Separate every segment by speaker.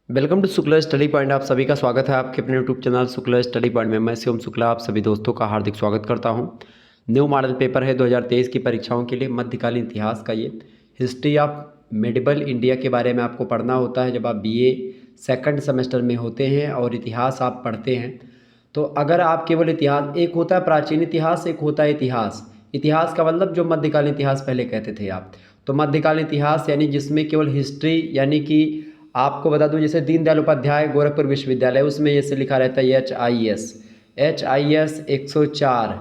Speaker 1: Welcome to Shukla study point. आप सभी का स्वागत है आपके अपने YouTube channel Shukla study point में। मैं शिवम शुक्ला आप सभी दोस्तों का हार्दिक स्वागत करता हूं। न्यू मॉडल पेपर है 2023 की परीक्षाओं के लिए मध्यकालीन इतिहास का। ये हिस्ट्री ऑफ मेडिवल इंडिया के बारे में आपको पढ़ना होता है जब आप बीए सेकंड सेमेस्टर में होते हैं और इतिहास आप पढ़ते हैं। तो अगर आप केवल इतिहास, एक होता है प्राचीन इतिहास, एक होता है इतिहास। इतिहास का मतलब जो मध्यकालीन इतिहास पहले कहते थे आप, तो मध्यकालीन इतिहास यानी जिसमें केवल हिस्ट्री, यानी कि आपको बता दूं जैसे दीनदयाल उपाध्याय गोरखपुर विश्वविद्यालय, उसमें जैसे लिखा रहता है HIS 104,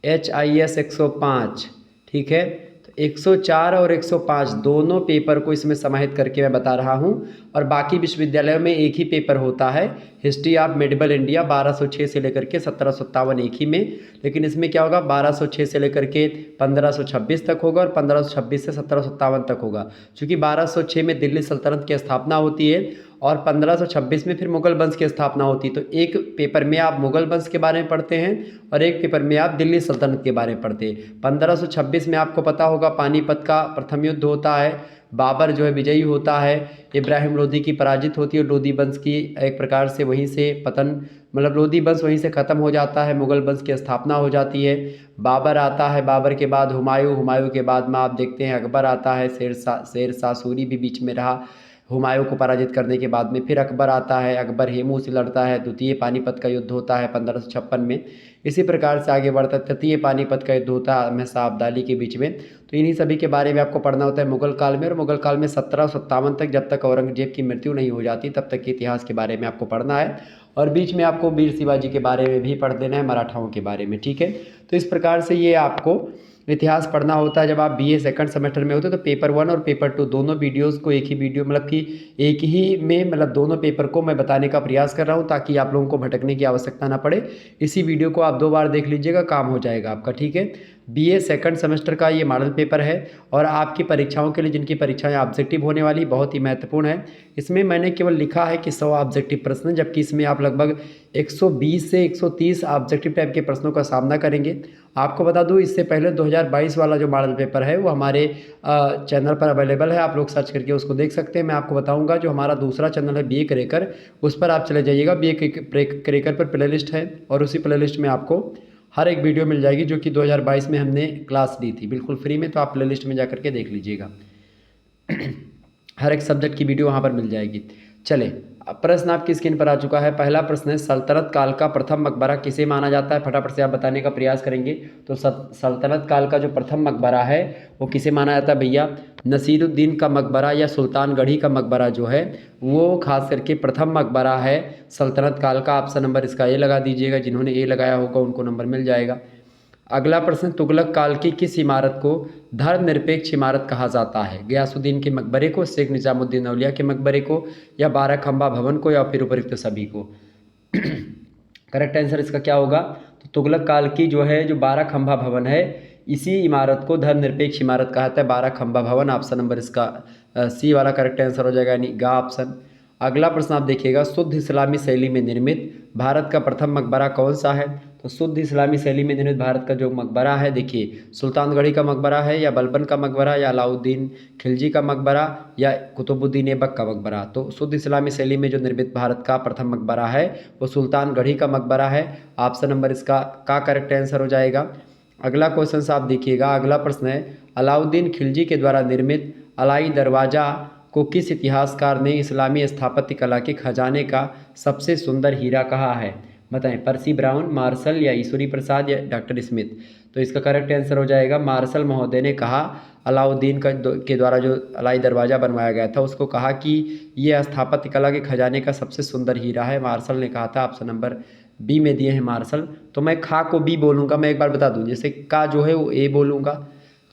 Speaker 1: HIS 105, ठीक है। तो 104 और 105 दोनों पेपर को इसमें समाहित करके मैं बता रहा हूं। और बाकी विश्वविद्यालयों में एक ही पेपर होता है, हिस्ट्री ऑफ मेडिवल इंडिया, 1206 से लेकर के 1757 एक ही में। लेकिन इसमें क्या होगा, 1206 से लेकर के 1526 तक होगा और 1526 से 1757 तक होगा। चूँकि 1206 में दिल्ली सल्तनत की स्थापना होती है और 1526 में फिर मुगल वंश की स्थापना होती है। तो एक पेपर में आप मुगल वंश के बारे में पढ़ते हैं और एक पेपर में आप दिल्ली सल्तनत के बारे में पढ़ते हैं। 1526 में आपको पता होगा पानीपत का प्रथम युद्ध होता है, बाबर जो है विजयी होता है, इब्राहिम लोदी की पराजित होती है और लोदी वंश की एक प्रकार से वहीं से पतन, मतलब लोदी वंश वहीं से ख़त्म हो जाता है, मुगल वंश की स्थापना हो जाती है। बाबर आता है, बाबर के बाद हुमायूं, हुमायूं के बाद में आप देखते हैं अकबर आता है, शेर शाह सूरी भी बीच में रहा। हुमायूं को पराजित करने के बाद में फिर अकबर आता है, अकबर हेमू से लड़ता है, द्वितीय पानीपत का युद्ध होता है 1556 में। इसी प्रकार से आगे बढ़ता है, तृतीय पानीपत का युद्ध होता है अहमद शाह अब्दाली के बीच में। तो इन्हीं सभी के बारे में आपको पढ़ना होता है मुगल काल में। और मुगल काल में 1757 तक, जब तक औरंगजेब की मृत्यु नहीं हो जाती तब तक के इतिहास के बारे में आपको पढ़ना है। और बीच में आपको वीर शिवाजी के बारे में भी पढ़ देना है, मराठाओं के बारे में, ठीक है। तो इस प्रकार से ये आपको इतिहास पढ़ना होता है जब आप बीए सेकंड सेमेस्टर में होते हैं। तो पेपर 1 और पेपर 2 दोनों वीडियोस को एक ही वीडियो, मतलब कि एक ही में, मतलब दोनों पेपर को मैं बताने का प्रयास कर रहा हूं ताकि आप लोगों को भटकने की आवश्यकता ना पड़े। इसी वीडियो को आप 2 बार देख लीजिएगा, काम हो जाएगा आपका, ठीक है। बीए सेकंड सेमेस्टर का ये मॉडल पेपर है और आपकी परीक्षाओं के लिए, जिनकी परीक्षाएं ऑब्जेक्टिव होने वाली, बहुत ही महत्वपूर्ण है। इसमें मैंने केवल लिखा है कि 100 ऑब्जेक्टिव प्रश्न, जबकि इसमें आप लगभग 120 से 130 ऑब्जेक्टिव टाइप के प्रश्नों का सामना करेंगे। आपको बता दूं इससे पहले 2022 वाला जो मॉडल पेपर है वो हमारे चैनल पर अवेलेबल है, आप लोग सर्च करके उसको देख सकते हैं। मैं आपको बताऊंगा जो हमारा दूसरा चैनल है बीए क्रैकर, उस पर आप चले जाइएगा। बीए क्रैकर पर प्लेलिस्ट है और उसी प्लेलिस्ट में आपको हर एक वीडियो मिल जाएगी जो कि 2022 में हमने क्लास ली थी बिल्कुल फ्री में। तो आप प्लेलिस्ट में जाकर के देख लीजिएगा हर एक सब्जेक्ट की वीडियो वहाँ पर मिल जाएगी। चले, अब प्रश्न आपकी स्क्रीन पर आ चुका है। पहला प्रश्न है, सल्तनत काल का प्रथम मकबरा किसे माना जाता है? फटाफट से आप बताने का प्रयास करेंगे। तो सल्तनत काल का जो प्रथम मकबरा है वो किसे माना जाता है भैया? नसीरुद्दीन का मकबरा या सुल्तानगढ़ी का मकबरा जो है वो खास करके प्रथम मकबरा है सल्तनत काल का। ऑप्शन नंबर इसका ए लगा दीजिएगा, जिन्होंने ए लगाया होगा उनको नंबर मिल जाएगा। अगला प्रश्न, तुगलक काल की किस इमारत को धर्मनिरपेक्ष इमारत कहा जाता है? गयासुद्दीन के मकबरे को, शेख निजामुद्दीन औलिया के मकबरे को, या बारह खंबा भवन को, या फिर उपरोक्त सभी को? करेक्ट आंसर इसका क्या होगा? तो तुगलक काल की जो है, जो बारह खंबा भवन है, इसी इमारत को धर्मनिरपेक्ष इमारत कहा जाता है, बारह खंबा भवन। ऑप्शन नंबर इसका सी वाला करेक्ट आंसर हो जाएगा, यानी गा ऑप्शन। अगला प्रश्न आप देखिएगा, शुद्ध इस्लामी शैली में निर्मित भारत का प्रथम मकबरा कौन सा है? तो शुद्ध इस्लामी शैली में निर्मित भारत का जो मकबरा है, देखिए सुल्तानगढ़ी का मकबरा है, या बलबन का मकबरा, या अलाउद्दीन खिलजी का मकबरा, या कुतुबुद्दीन ऐबक का मकबरा। तो शुद्ध इस्लामी शैली में जो निर्मित भारत का प्रथम मकबरा है वो सुल्तानगढ़ी का मकबरा है। ऑप्शन नंबर इसका का करेक्ट आंसर हो जाएगा। अगला क्वेश्चन आप देखिएगा, अगला प्रश्न है, अलाउद्दीन खिलजी के द्वारा निर्मित अलाई दरवाज़ा को किस इतिहासकार ने इस्लामी स्थापत्य कला के खजाने का सबसे सुंदर हीरा कहा है? बताएं, पर्सी ब्राउन, मार्शल, या ईश्वरी प्रसाद, या डॉक्टर स्मिथ? तो इसका करेक्ट आंसर हो जाएगा, मार्शल महोदय ने कहा अलाउद्दीन के द्वारा जो अलाई दरवाज़ा बनवाया गया था उसको कहा कि ये स्थापत्य कला के खजाने का सबसे सुंदर हीरा है, मार्शल ने कहा था। ऑप्शन नंबर बी में दिए हैं मार्शल। तो मैं खा को बी बोलूँगा, मैं एक बार बता दूँ, जैसे का जो है वो ए बोलूँगा,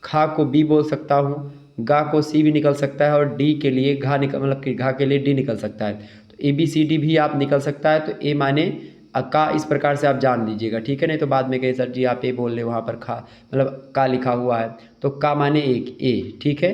Speaker 1: खा को बी बोल सकता हूँ, गा को सी भी निकल सकता है, और डी के लिए घा निकल, मतलब कि घा के लिए डी निकल सकता है। तो ए बी सी डी भी आप निकल सकता है। तो ए माने का, इस प्रकार से आप जान लीजिएगा, ठीक है। नहीं तो बाद में कहे सर जी आप ए बोल रहे, वहाँ पर खा मतलब का लिखा हुआ है, तो का माने एक ए, ठीक है।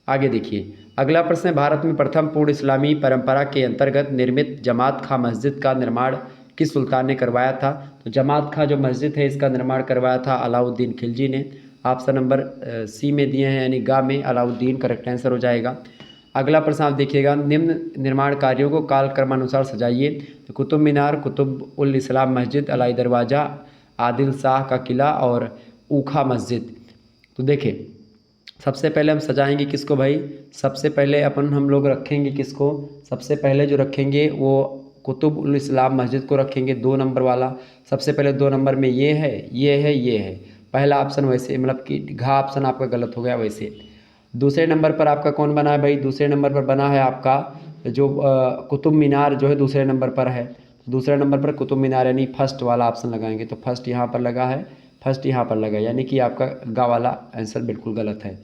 Speaker 1: आगे देखिए, अगला प्रश्न है, भारत में प्रथम पूर्ण इस्लामी परंपरा के अंतर्गत निर्मित जमात खां मस्जिद का निर्माण किस सुल्तान ने करवाया था? तो जमात खां जो मस्जिद है इसका निर्माण करवाया था अलाउद्दीन खिलजी ने। ऑप्शन नंबर सी में दिए हैं, यानी गा में अलाउद्दीन करेक्ट आंसर हो जाएगा। अगला प्रश्न आप देखिएगा, निम्न निर्माण कार्यों को कालक्रमानुसार सजाइए। तो कुतुब मीनार, कुतुब उल इस्लाम मस्जिद, अलाई दरवाज़ा, आदिल शाह का किला और ऊखा मस्जिद। तो देखिए सबसे पहले हम सजाएंगे किसको भाई, सबसे पहले हम लोग रखेंगे किसको, सबसे पहले जो रखेंगे वो कुतुब उल इस्लाम मस्जिद को रखेंगे, 2 नंबर वाला। सबसे पहले 2 नंबर में ये है, ये है, ये है। पहला ऑप्शन वैसे मतलब कि घ ऑप्शन आपका गलत हो गया वैसे। दूसरे नंबर पर आपका कौन बना है भाई, दूसरे नंबर पर बना है आपका जो कुतुब मीनार जो है दूसरे नंबर पर है। दूसरे नंबर पर कुतुब मीनार यानी फर्स्ट वाला ऑप्शन लगाएंगे, तो फर्स्ट यहाँ पर लगा है, फर्स्ट यहाँ पर लगा, यानी कि आपका गा वाला आंसर बिल्कुल गलत है।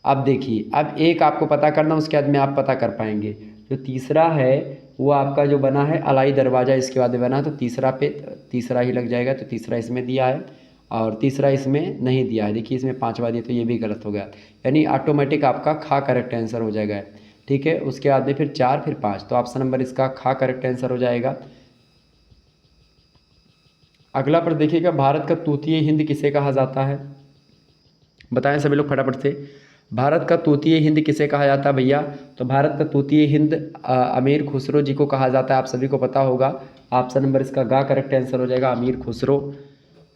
Speaker 1: अब देखिए, अब एक आपको पता करना, उसके बाद में आप पता कर पाएंगे। जो तीसरा है वो आपका जो बना है अलाई दरवाज़ा, इसके बाद में बना है, तो तीसरा पे तीसरा ही लग जाएगा, तो तीसरा इसमें दिया है और तीसरा इसमें नहीं दिया है। देखिए इसमें 5वां दिया, तो ये भी गलत हो गया, यानी ऑटोमेटिक आपका खा करेक्ट आंसर हो जाएगा। ठीक है, उसके बाद में फिर 4 फिर 5, तो ऑप्शन नंबर इसका खा करेक्ट आंसर हो जाएगा। अगला प्रश्न देखिएगा, भारत का तूतीय हिंद किसे कहा जाता है, बताएं सभी लोग फटाफट से। भारत का तूतीय हिंद किसे कहा जाता है भैया, तो भारत का तूतीय हिंद अमीर खुसरो जी को कहा जाता है, आप सभी को पता होगा। ऑप्शन नंबर इसका गा करेक्ट आंसर हो जाएगा, अमीर खुसरो।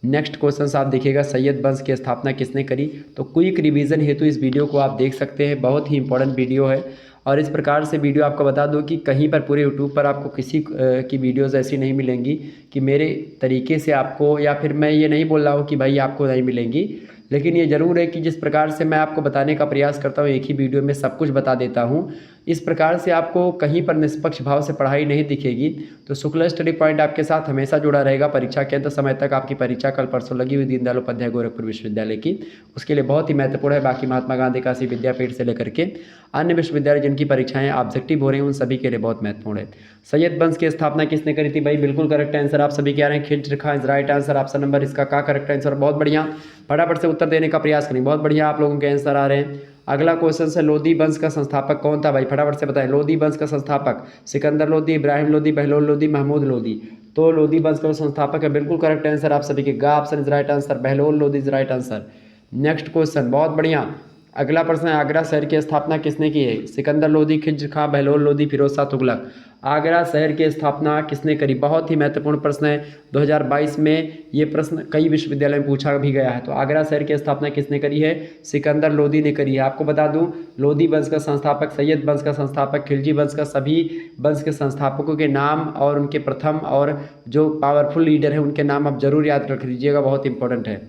Speaker 1: नेक्स्ट क्वेश्चन आप देखिएगा, सैयद वंश की स्थापना किसने करी। तो क्विक रिवीजन हेतु इस वीडियो को आप देख सकते हैं, बहुत ही इंपॉर्टेंट वीडियो है। और इस प्रकार से वीडियो आपको बता दूं कि कहीं पर पूरे यूट्यूब पर आपको किसी की वीडियोज़ ऐसी नहीं मिलेंगी कि मेरे तरीके से आपको, या फिर मैं ये नहीं बोल रहा हूँ कि भाई आपको नहीं मिलेंगी, लेकिन ये ज़रूर है कि जिस प्रकार से मैं आपको बताने का प्रयास करता हूँ, एक ही वीडियो में सब कुछ बता देता हूँ, इस प्रकार से आपको कहीं पर निष्पक्ष भाव से पढ़ाई नहीं दिखेगी। तो शुक्ला स्टडी पॉइंट आपके साथ हमेशा जुड़ा रहेगा परीक्षा के अंत समय तक। आपकी परीक्षा कल परसों लगी हुई दीनदयाल उपाध्याय गोरखपुर विश्वविद्यालय की, उसके लिए बहुत ही महत्वपूर्ण है। बाकी महात्मा गांधी काशी विद्यापीठ से लेकर के अन्य विश्वविद्यालय जिनकी परीक्षाएं ऑब्जेक्टिव हो रही हैं, उन सभी के लिए बहुत महत्वपूर्ण है। सैयद वंश की स्थापना किसने करी थी भाई, बिल्कुल करेक्ट आंसर आप सभी कह रहे हैं, Khilji Khan is right answer. Option number इसका का करेक्ट आंसर, बहुत बढ़िया, फटाफट से उत्तर देने का प्रयास करें, बहुत बढ़िया आप लोगों के आंसर आ रहे हैं। अगला क्वेश्चन है, लोधी वंश का संस्थापक कौन था भाई, फटाफट से बताएं। लोधी वंश का संस्थापक सिकंदर लोधी, इब्राहिम लोधी, बहलोल लोधी, महमूद लोधी। तो लोधी वंश का संस्थापक है, बिल्कुल करेक्ट आंसर आप सभी के गा option is right answer, Bahlol Lodhi is right answer. Next question बहुत बढ़िया। अगला प्रश्न है, आगरा शहर की स्थापना किसने की है। सिकंदर लोधी, खिलजी खां, बहलोल लोधी, फिरोज शाह तुगलक। आगरा शहर की स्थापना किसने करी, बहुत ही महत्वपूर्ण प्रश्न है। 2022 में ये प्रश्न कई विश्वविद्यालय में पूछा भी गया है। तो आगरा शहर की स्थापना किसने करी है, सिकंदर लोधी ने करी है। आपको बता दूं, लोधी वंश का संस्थापक, सैयद वंश का संस्थापक, खिलजी वंश का, सभी वंश के संस्थापकों के नाम और उनके प्रथम और जो पावरफुल लीडर है उनके नाम आप जरूर याद रख लीजिएगा, बहुत इंपॉर्टेंट है।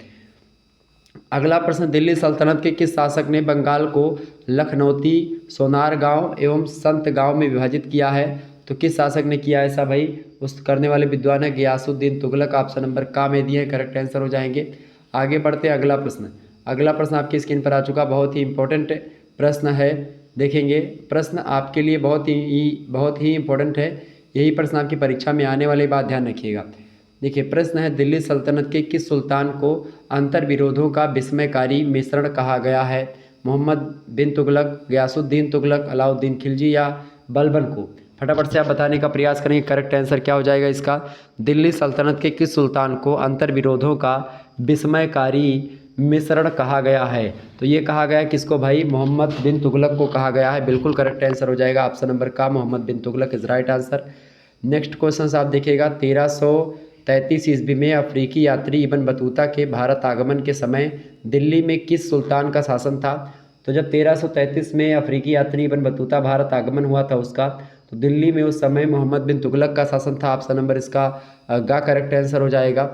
Speaker 1: अगला प्रश्न, दिल्ली सल्तनत के किस शासक ने बंगाल को लखनौती, सोनार गांव एवं संत गांव में विभाजित किया है। तो किस शासक ने किया ऐसा भाई, उस करने वाले विद्वान है गियासुद्दीन तुगलक। ऑप्शन नंबर का में दिए हैं, करेक्ट आंसर हो जाएंगे। आगे बढ़ते हैं, अगला प्रश्न। अगला प्रश्न आपकी स्क्रीन पर आ चुका, बहुत ही इंपॉर्टेंट प्रश्न है। देखेंगे प्रश्न आपके लिए बहुत ही इंपॉर्टेंट है। यही प्रश्न आपकी परीक्षा में आने वाले, बात ध्यान रखिएगा। देखिए प्रश्न है, दिल्ली सल्तनत के किस सुल्तान को अंतर्विरोधों का विस्मयकारी मिश्रण कहा गया है। मोहम्मद बिन तुगलक, गयासुद्दीन तुगलक, अलाउद्दीन खिलजी या बलबन को। फटाफट से आप बताने का प्रयास करेंगे, करेक्ट आंसर क्या हो जाएगा इसका। दिल्ली सल्तनत के किस सुल्तान को अंतर्विरोधों का विस्मयकारी मिश्रण कहा गया है। तो ये कहा गया किसको भाई, मोहम्मद बिन तुगलक को कहा गया है, बिल्कुल करेक्ट आंसर हो जाएगा। ऑप्शन नंबर का Mohammad bin Tughlaq is right answer. Next question आप देखिएगा, 1333 ईस्वी में अफ्रीकी यात्री इब्न बतूता के भारत आगमन के समय दिल्ली में किस सुल्तान का शासन था। तो जब 1333 में अफ्रीकी यात्री इब्न बतूता भारत आगमन हुआ था उसका, तो दिल्ली में उस समय मोहम्मद बिन तुगलक का शासन था। ऑप्शन नंबर इसका गा करेक्ट आंसर हो जाएगा।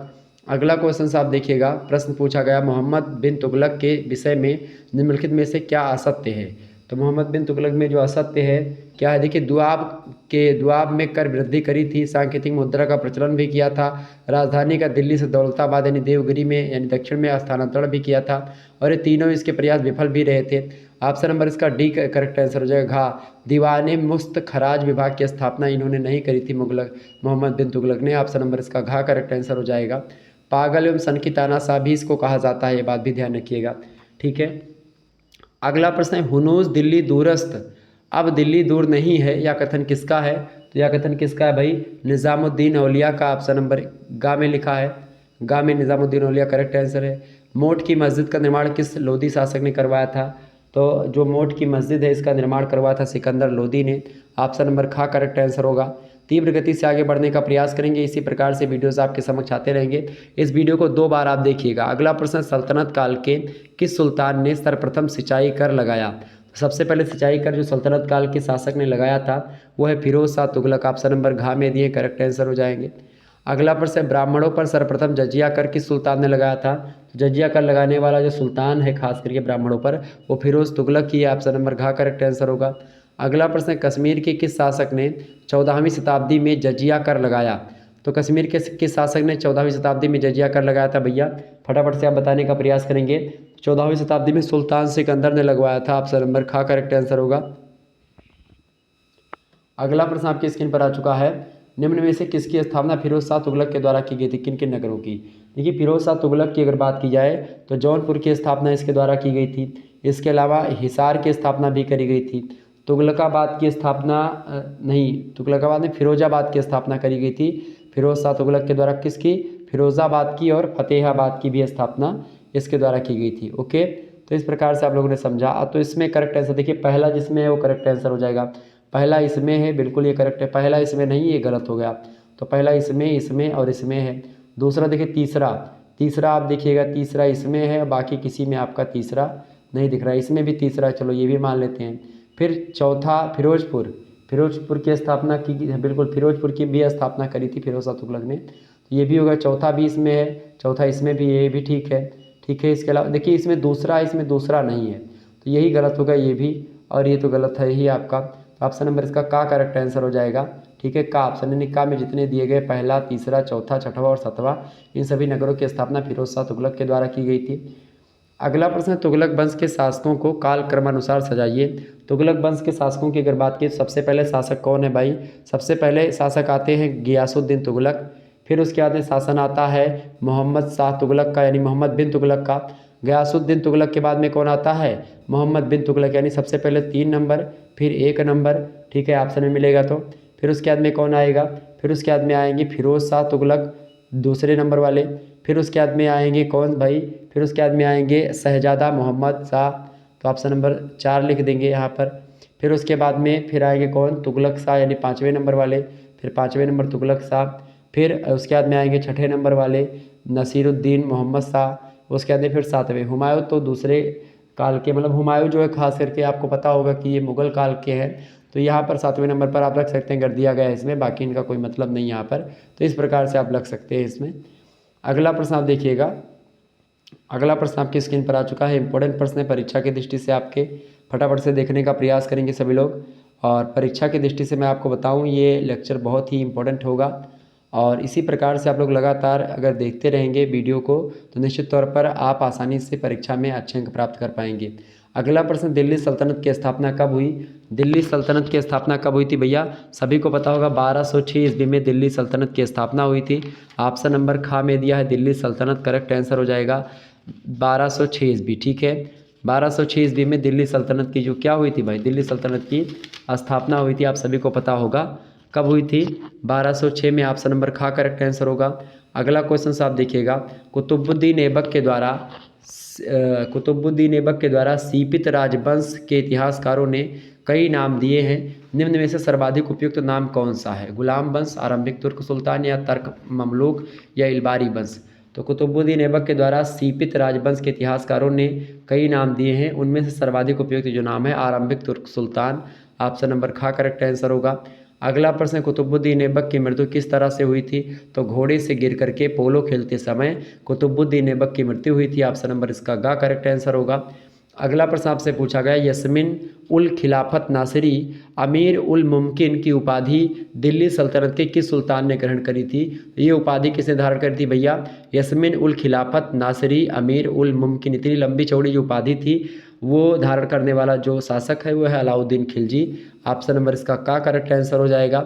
Speaker 1: अगला क्वेश्चन आप देखिएगा, प्रश्न पूछा गया, मोहम्मद बिन तुगलक के विषय में निम्नलिखित में से क्या असत्य है। तो मोहम्मद बिन तुगलक में जो असत्य है क्या है, देखिए दुआब में कर वृद्धि करी थी, सांकेतिक मुद्रा का प्रचलन भी किया था, राजधानी का दिल्ली से दौलताबाद यानी देवगिरी में यानी दक्षिण में स्थानांतरण भी किया था, और ये तीनों इसके प्रयास विफल भी रहे थे। ऑप्शन नंबर इसका डी करेक्ट आंसर हो जाएगा घा, दीवाने मुस्त खराज विभाग की स्थापना इन्होंने नहीं करी थी मोहम्मद बिन तुगलक ने। ऑप्शन नंबर इसका घा करेक्ट आंसर हो जाएगा। पागल एवं सन की तानाशाह भी इसको कहा जाता है, ये बात भी ध्यान रखिएगा, ठीक है। अगला प्रश्न है, हुनूस दिल्ली दूरस्थ अब दिल्ली दूर नहीं है, या कथन किसका है। तो यह कथन किसका है भाई, निज़ामुद्दीन औलिया का। ऑप्शन नंबर गा में लिखा है, गा में निज़ामुद्दीन औलिया करेक्ट आंसर है। मोट की मस्जिद का निर्माण किस लोधी शासक ने करवाया था। तो जो मोट की मस्जिद है इसका निर्माण करवाया था सिकंदर लोदी ने। ऑप्शन नंबर खा करेक्ट आंसर होगा। तीव्र गति से आगे बढ़ने का प्रयास करेंगे, इसी प्रकार से वीडियोस आपके समक्ष आते रहेंगे। इस वीडियो को 2 बार आप देखिएगा। अगला प्रश्न, सल्तनत काल के किस सुल्तान ने सर्वप्रथम सिंचाई कर लगाया? सबसे पहले सिंचाई कर जो सल्तनत काल के शासक ने लगाया था वो है फिरोज शाह तुगलक। ऑप्शन नंबर घ में दिए करेक्ट आंसर हो जाएंगे। अगला प्रश्न है, ब्राह्मणों पर सर्वप्रथम जजिया कर किस सुल्तान ने लगाया था? जजिया कर लगाने वाला जो सुल्तान है खास करके ब्राह्मणों पर वो फिरोज तुगलक ही है। ऑप्शन नंबर घ करेक्ट आंसर होगा। अगला प्रश्न है, कश्मीर के किस शासक ने 14वीं शताब्दी में जजिया कर लगाया? तो कश्मीर के किस शासक ने 14वीं शताब्दी में जजिया कर लगाया था भैया? फटाफट से आप बताने का प्रयास करेंगे। 14वीं शताब्दी में सुल्तान सिकंदर ने लगवाया था। ऑप्शन नंबर खा करेक्ट आंसर होगा। अगला प्रश्न आपकी स्क्रीन पर आ चुका है, निम्न में से किसकी स्थापना फिरोज शाह तुगलक के द्वारा की गई थी? किन किन नगरों की? देखिए, फिरोज शाह तुगलक की अगर बात की जाए तो जौनपुर की स्थापना इसके द्वारा की गई थी। इसके अलावा हिसार की स्थापना भी करी गई थी। तुगलकाबाद की स्थापना तुगलकाबाद में फिरोजाबाद की स्थापना करी गई थी फिरोज शाह तुगलक के द्वारा। किसकी? फिरोजाबाद की, और फतेहाबाद की भी स्थापना इसके द्वारा की गई थी। ओके, तो इस प्रकार से आप लोगों ने समझा। तो इसमें करेक्ट आंसर देखिए, पहला जिसमें है वो करेक्ट आंसर हो जाएगा। पहला इसमें है, बिल्कुल ये करेक्ट है। पहला इसमें नहीं, ये गलत हो गया। तो पहला इसमें और इसमें है। दूसरा देखिए तीसरा आप देखिएगा, तीसरा इसमें है, बाकी किसी में आपका तीसरा नहीं दिख रहा है। इसमें भी तीसरा है, चलो ये भी मान लेते हैं। फिर चौथा फिरोजपुर की स्थापना की, बिल्कुल फिरोजपुर की भी स्थापना करी थी फिरोज शाह तुगलक ने। तो ये भी होगा। चौथा भी इसमें है, चौथा इसमें भी, ये भी ठीक है। ठीक है, इसके अलावा देखिए इसमें दूसरा नहीं है, तो यही गलत होगा ये भी, और ये तो गलत है ही आपका। तो ऑप्शन नंबर इसका का करेक्ट आंसर हो जाएगा। ठीक है, का ऑप्शन यानी का में जितने दिए गए पहला, तीसरा, चौथा, छठवां और सातवां, इन सभी नगरों की स्थापना फिरोज शाह तुगलक के द्वारा की गई थी। अगला प्रश्न, तुगलक वंश के शासकों को काल क्रमानुसार सजाइए। तुगलक वंश के शासकों की अगर बात की, सबसे पहले शासक कौन है भाई? सबसे पहले शासक आते हैं गियासुद्दीन तुगलक। फिर उसके बाद में शासन आता है मोहम्मद शाह तुगलक का, यानी मोहम्मद बिन तुगलक का। गयासुद्दीन तुगलक के बाद में कौन आता है? मोहम्मद बिन तुगलक, यानी सबसे पहले 3 नंबर, फिर 1 नंबर। ठीक है, ऑप्शन में मिलेगा तो। फिर उसके बाद में कौन आएगा? फिर उसके बाद में आएंगे फिरोज शाह तुगलक दूसरे नंबर वाले। फिर उसके बाद में आएंगे कौन भाई? फिर उसके बाद में आएंगे शहजादा मोहम्मद शाह, तो ऑप्शन नंबर 4 लिख देंगे यहाँ पर। फिर उसके बाद में फिर आएंगे कौन? तुगलक शाह, यानी 5वें नंबर वाले। फिर 5वें नंबर तुगलक शाह। फिर उसके बाद में आएंगे 6ठे नंबर वाले नसीरुद्दीन मोहम्मद शाह। उसके बाद में फिर 7वें हुमायूं, तो दूसरे काल के, मतलब हुमायूं जो है खास करके आपको पता होगा कि ये मुग़ल काल के हैं, तो यहाँ पर 7वें नंबर पर आप रख सकते हैं, कर दिया गया है इसमें, बाकी इनका कोई मतलब नहीं यहाँ पर। तो इस प्रकार से आप लग सकते हैं इसमें। अगला प्रश्न आप देखिएगा, अगला प्रश्न आपकी स्क्रीन पर आ चुका है। इंपॉर्टेंट प्रश्न है परीक्षा की दृष्टि से, आपके फटाफट से देखने का प्रयास करेंगे सभी लोग। और परीक्षा की दृष्टि से मैं आपको बताऊं, ये लेक्चर बहुत ही इंपॉर्टेंट होगा, और इसी प्रकार से आप लोग लगातार अगर देखते रहेंगे वीडियो को तो निश्चित तौर पर आप आसानी से परीक्षा में अच्छे अंक प्राप्त कर पाएंगे। अगला प्रश्न, दिल्ली सल्तनत की स्थापना कब हुई? दिल्ली सल्तनत की स्थापना कब हुई थी भैया? सभी को पता होगा 1206 ईस्वी में दिल्ली सल्तनत की स्थापना हुई थी। ऑप्शन नंबर खा में दिया है दिल्ली सल्तनत, करेक्ट आंसर हो जाएगा 1206 ईस्वी। ठीक है, 1206 ईस्वी में दिल्ली सल्तनत की जो क्या हुई थी भाई? दिल्ली सल्तनत की स्थापना हुई थी, आप सभी को पता होगा कब हुई थी? 1206 में। ऑप्शन नंबर खा करेक्ट आंसर होगा। अगला क्वेश्चन आप देखिएगा, कुतुबुद्दीन ऐबक के द्वारा सीपित राजवंश के इतिहासकारों ने कई नाम दिए हैं, निम्न में से सर्वाधिक उपयुक्त नाम कौन सा है? गुलाम वंश, आरंभिक तुर्क सुल्तान, या तर्क ममलूक, या इलबारी वंश? तो कुतुबुद्दीन ऐबक के द्वारा सीपित राजवंश के इतिहासकारों ने कई नाम दिए हैं, उनमें से सर्वाधिक उपयुक्त जो नाम है आरंभिक तुर्क सुल्तान। ऑप्शन नंबर खा करेक्ट आंसर होगा। अगला प्रश्न, कुतुबुद्दीन ऐबक की मृत्यु किस तरह से हुई थी? तो घोड़े से गिर करके पोलो खेलते समय कुतुबुद्दीन ऐबक की मृत्यु हुई थी। ऑप्शन नंबर इसका गा करेक्ट आंसर होगा। अगला प्रश्न आपसे पूछा गया, यस्मिन उल खिलाफत नासिरी अमीर उल मुमकिन की उपाधि दिल्ली सल्तनत के किस सुल्तान ने ग्रहण करी थी? ये उपाधि किसने धारण करी थी भैया? यस्मिन उल खिलाफत नासिरी अमीर उल मुमकिन, इतनी लंबी चौड़ी जो उपाधि थी वो धारण करने वाला जो शासक है वो है अलाउद्दीन खिलजी। ऑप्शन नंबर इसका का करेक्ट आंसर हो जाएगा।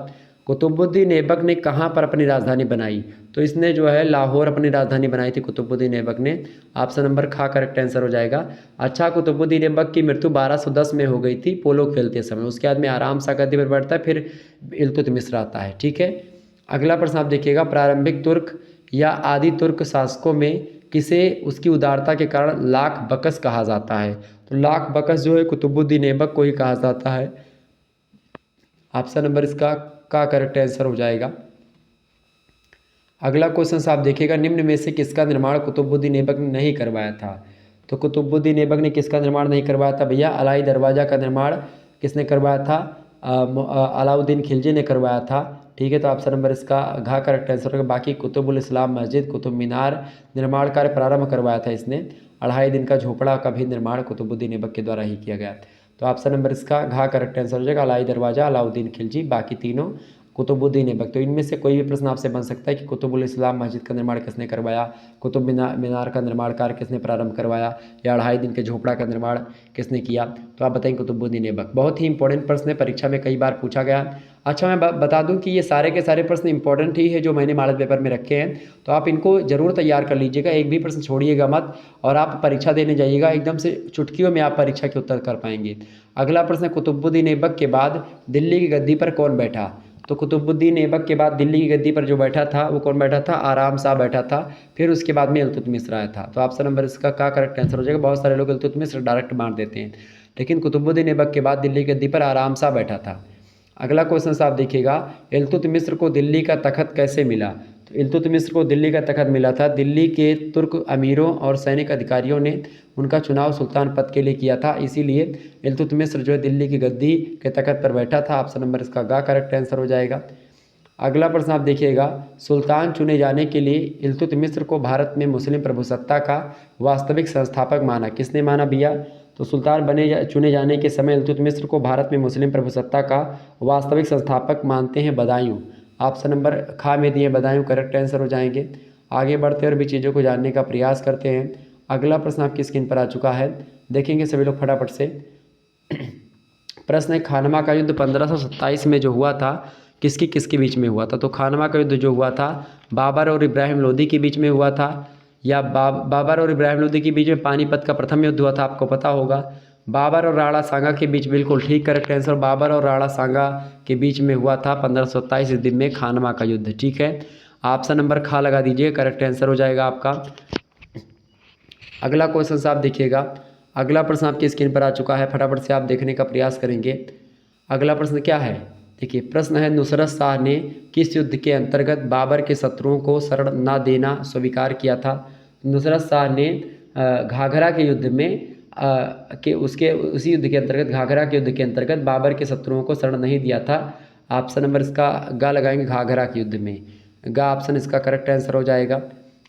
Speaker 1: कुतुबुद्दीन ऐबक ने कहाँ पर अपनी राजधानी बनाई? तो इसने जो है लाहौर अपनी राजधानी बनाई थी कुतुबुद्दीन ऐबक ने। ऑप्शन नंबर खा करेक्ट आंसर हो जाएगा। अच्छा, कुतुबुद्दीन ऐबक की मृत्यु 1210 में हो गई थी पोलो खेलते समय। उसके बाद में आराम सा गद्दी पर बैठता है, फिर इल्तुतमिश आता है। ठीक है, अगला प्रश्न आप देखिएगा, प्रारंभिक तुर्क या आदि तुर्क शासकों में किसे उसकी उदारता के कारण लाख बकस कहा जाता है? तो लाख बकस जो है कुतुबुद्दीन ऐबक को ही कहा जाता है। ऑप्शन नंबर इसका का करेक्ट आंसर हो जाएगा। अगला क्वेश्चन आप देखिएगा, निम्न में से किसका निर्माण कुतुबुद्दीन ऐबक ने नहीं करवाया था? तो कुतुबुद्दीन ऐबक ने किसका निर्माण नहीं करवाया था भैया? अलाई दरवाज़ा का निर्माण किसने करवाया था? अलाउद्दीन खिलजी ने करवाया था। ठीक है, तो ऑप्शन नंबर इसका घा करेक्ट आंसर होगा। बाकी कुतुबुल इस्लाम मस्जिद, कुतुब मीनार निर्माण कार्य प्रारंभ करवाया था इसने। 2.5 दिन का झोपड़ा का भी निर्माण कुतुबुद्दीन ऐबक के द्वारा ही किया गया। तो ऑप्शन नंबर इसका घा करेक्ट आंसर हो जाएगा। अलाई दरवाज़ा, अलाउद्दीन खिलजी, बाकी तीनों कुतुबुद्दीन ऐबक। तो इनमें से कोई भी प्रश्न आपसे बन सकता है कि कुतुबुल इस्लाम मस्जिद का निर्माण किसने करवाया, कुतुब मीनार का निर्माण कार्य किसने प्रारंभ करवाया, या 2.5 दिन के झोपड़ा का निर्माण किसने किया? तो आप बताएंगे कुतुबुद्दीन ऐबक। बहुत ही इंपॉर्टेंट प्रश्न है, परीक्षा में कई बार पूछा गया। अच्छा, मैं बता दूं कि ये सारे के सारे प्रश्न इंपॉर्टेंट ही है जो मैंने मॉडल पेपर में रखे हैं, तो आप इनको जरूर तैयार कर लीजिएगा, एक भी प्रश्न छोड़िएगा मत, और आप परीक्षा देने जाइएगा एकदम से चुटकियों में आप परीक्षा के उत्तर कर पाएंगे। अगला प्रश्न, कुतुबुद्दीन ऐबक के बाद दिल्ली की गद्दी पर कौन बैठा? तो कुतुबुद्दीन ऐबक के बाद दिल्ली की गद्दी पर जो बैठा था वो कौन बैठा था? आराम शाह बैठा था। फिर उसके बाद में इल्तुतमिश आया था। तो ऑप्शन नंबर इसका का करेक्ट आंसर हो जाएगा। बहुत सारे लोग इल्तुतमिश डायरेक्ट मार देते हैं, लेकिन कुतुबुद्दीन ऐबक के बाद दिल्ली की गद्दी पर आराम शाह बैठा था। अगला क्वेश्चन आप देखिएगा, इल्तुतमिश को दिल्ली का तख्त कैसे मिला? तो इल्तुतमिश को दिल्ली का तख्त मिला था, दिल्ली के तुर्क अमीरों और सैनिक अधिकारियों ने उनका चुनाव सुल्तान पद के लिए किया था, इसीलिए इल्तुतमिश जो है दिल्ली की गद्दी के तख्त पर बैठा था। ऑप्शन नंबर इसका गा करेक्ट आंसर हो जाएगा। अगला प्रश्न आप देखिएगा, सुल्तान चुने जाने के लिए इल्तुतमिश को भारत में मुस्लिम प्रभुसत्ता का वास्तविक संस्थापक माना, किसने माना भैया? तो सुल्तान चुने जाने के समय इल्तुतमिश को भारत में मुस्लिम प्रभुसत्ता का वास्तविक संस्थापक मानते हैं बदायूं। ऑप्शन नंबर खा में दिए बदायूं करेक्ट आंसर हो जाएंगे। आगे बढ़ते और भी चीज़ों को जानने का प्रयास करते हैं। अगला प्रश्न आपकी स्क्रीन पर आ चुका है, देखेंगे सभी लोग फटाफट से। प्रश्न है, खानवा का युद्ध 1527 में जो हुआ था किसके किसके बीच में हुआ था? तो खानवा का युद्ध जो हुआ था बाबर और इब्राहिम लोदी के बीच में हुआ था, या बाबर और इब्राहिम लोदी के बीच में पानीपत का प्रथम युद्ध हुआ था, आपको पता होगा। बाबर और राणा सांगा के बीच, बिल्कुल ठीक करेक्ट आंसर, बाबर और राणा सांगा के बीच में हुआ था 1527 ईस्वी में खानवा का युद्ध। ठीक है, ऑप्शन नंबर खा लगा दीजिए, करेक्ट आंसर हो जाएगा आपका। अगला क्वेश्चन आप देखिएगा, अगला प्रश्न आपकी स्क्रीन पर आ चुका है, फटाफट से आप देखने का प्रयास करेंगे। अगला प्रश्न क्या है, देखिए प्रश्न है, नुसरत शाह ने किस युद्ध के अंतर्गत बाबर के शत्रुओं को शरण न देना स्वीकार किया था? नुसरत शाह ने घाघरा के युद्ध में उसी युद्ध के अंतर्गत, घाघरा के युद्ध के अंतर्गत बाबर के शत्रुओं को शरण नहीं दिया था। ऑप्शन नंबर इसका गा लगाएंगे, घाघरा के युद्ध में, गा ऑप्शन इसका करेक्ट आंसर हो जाएगा।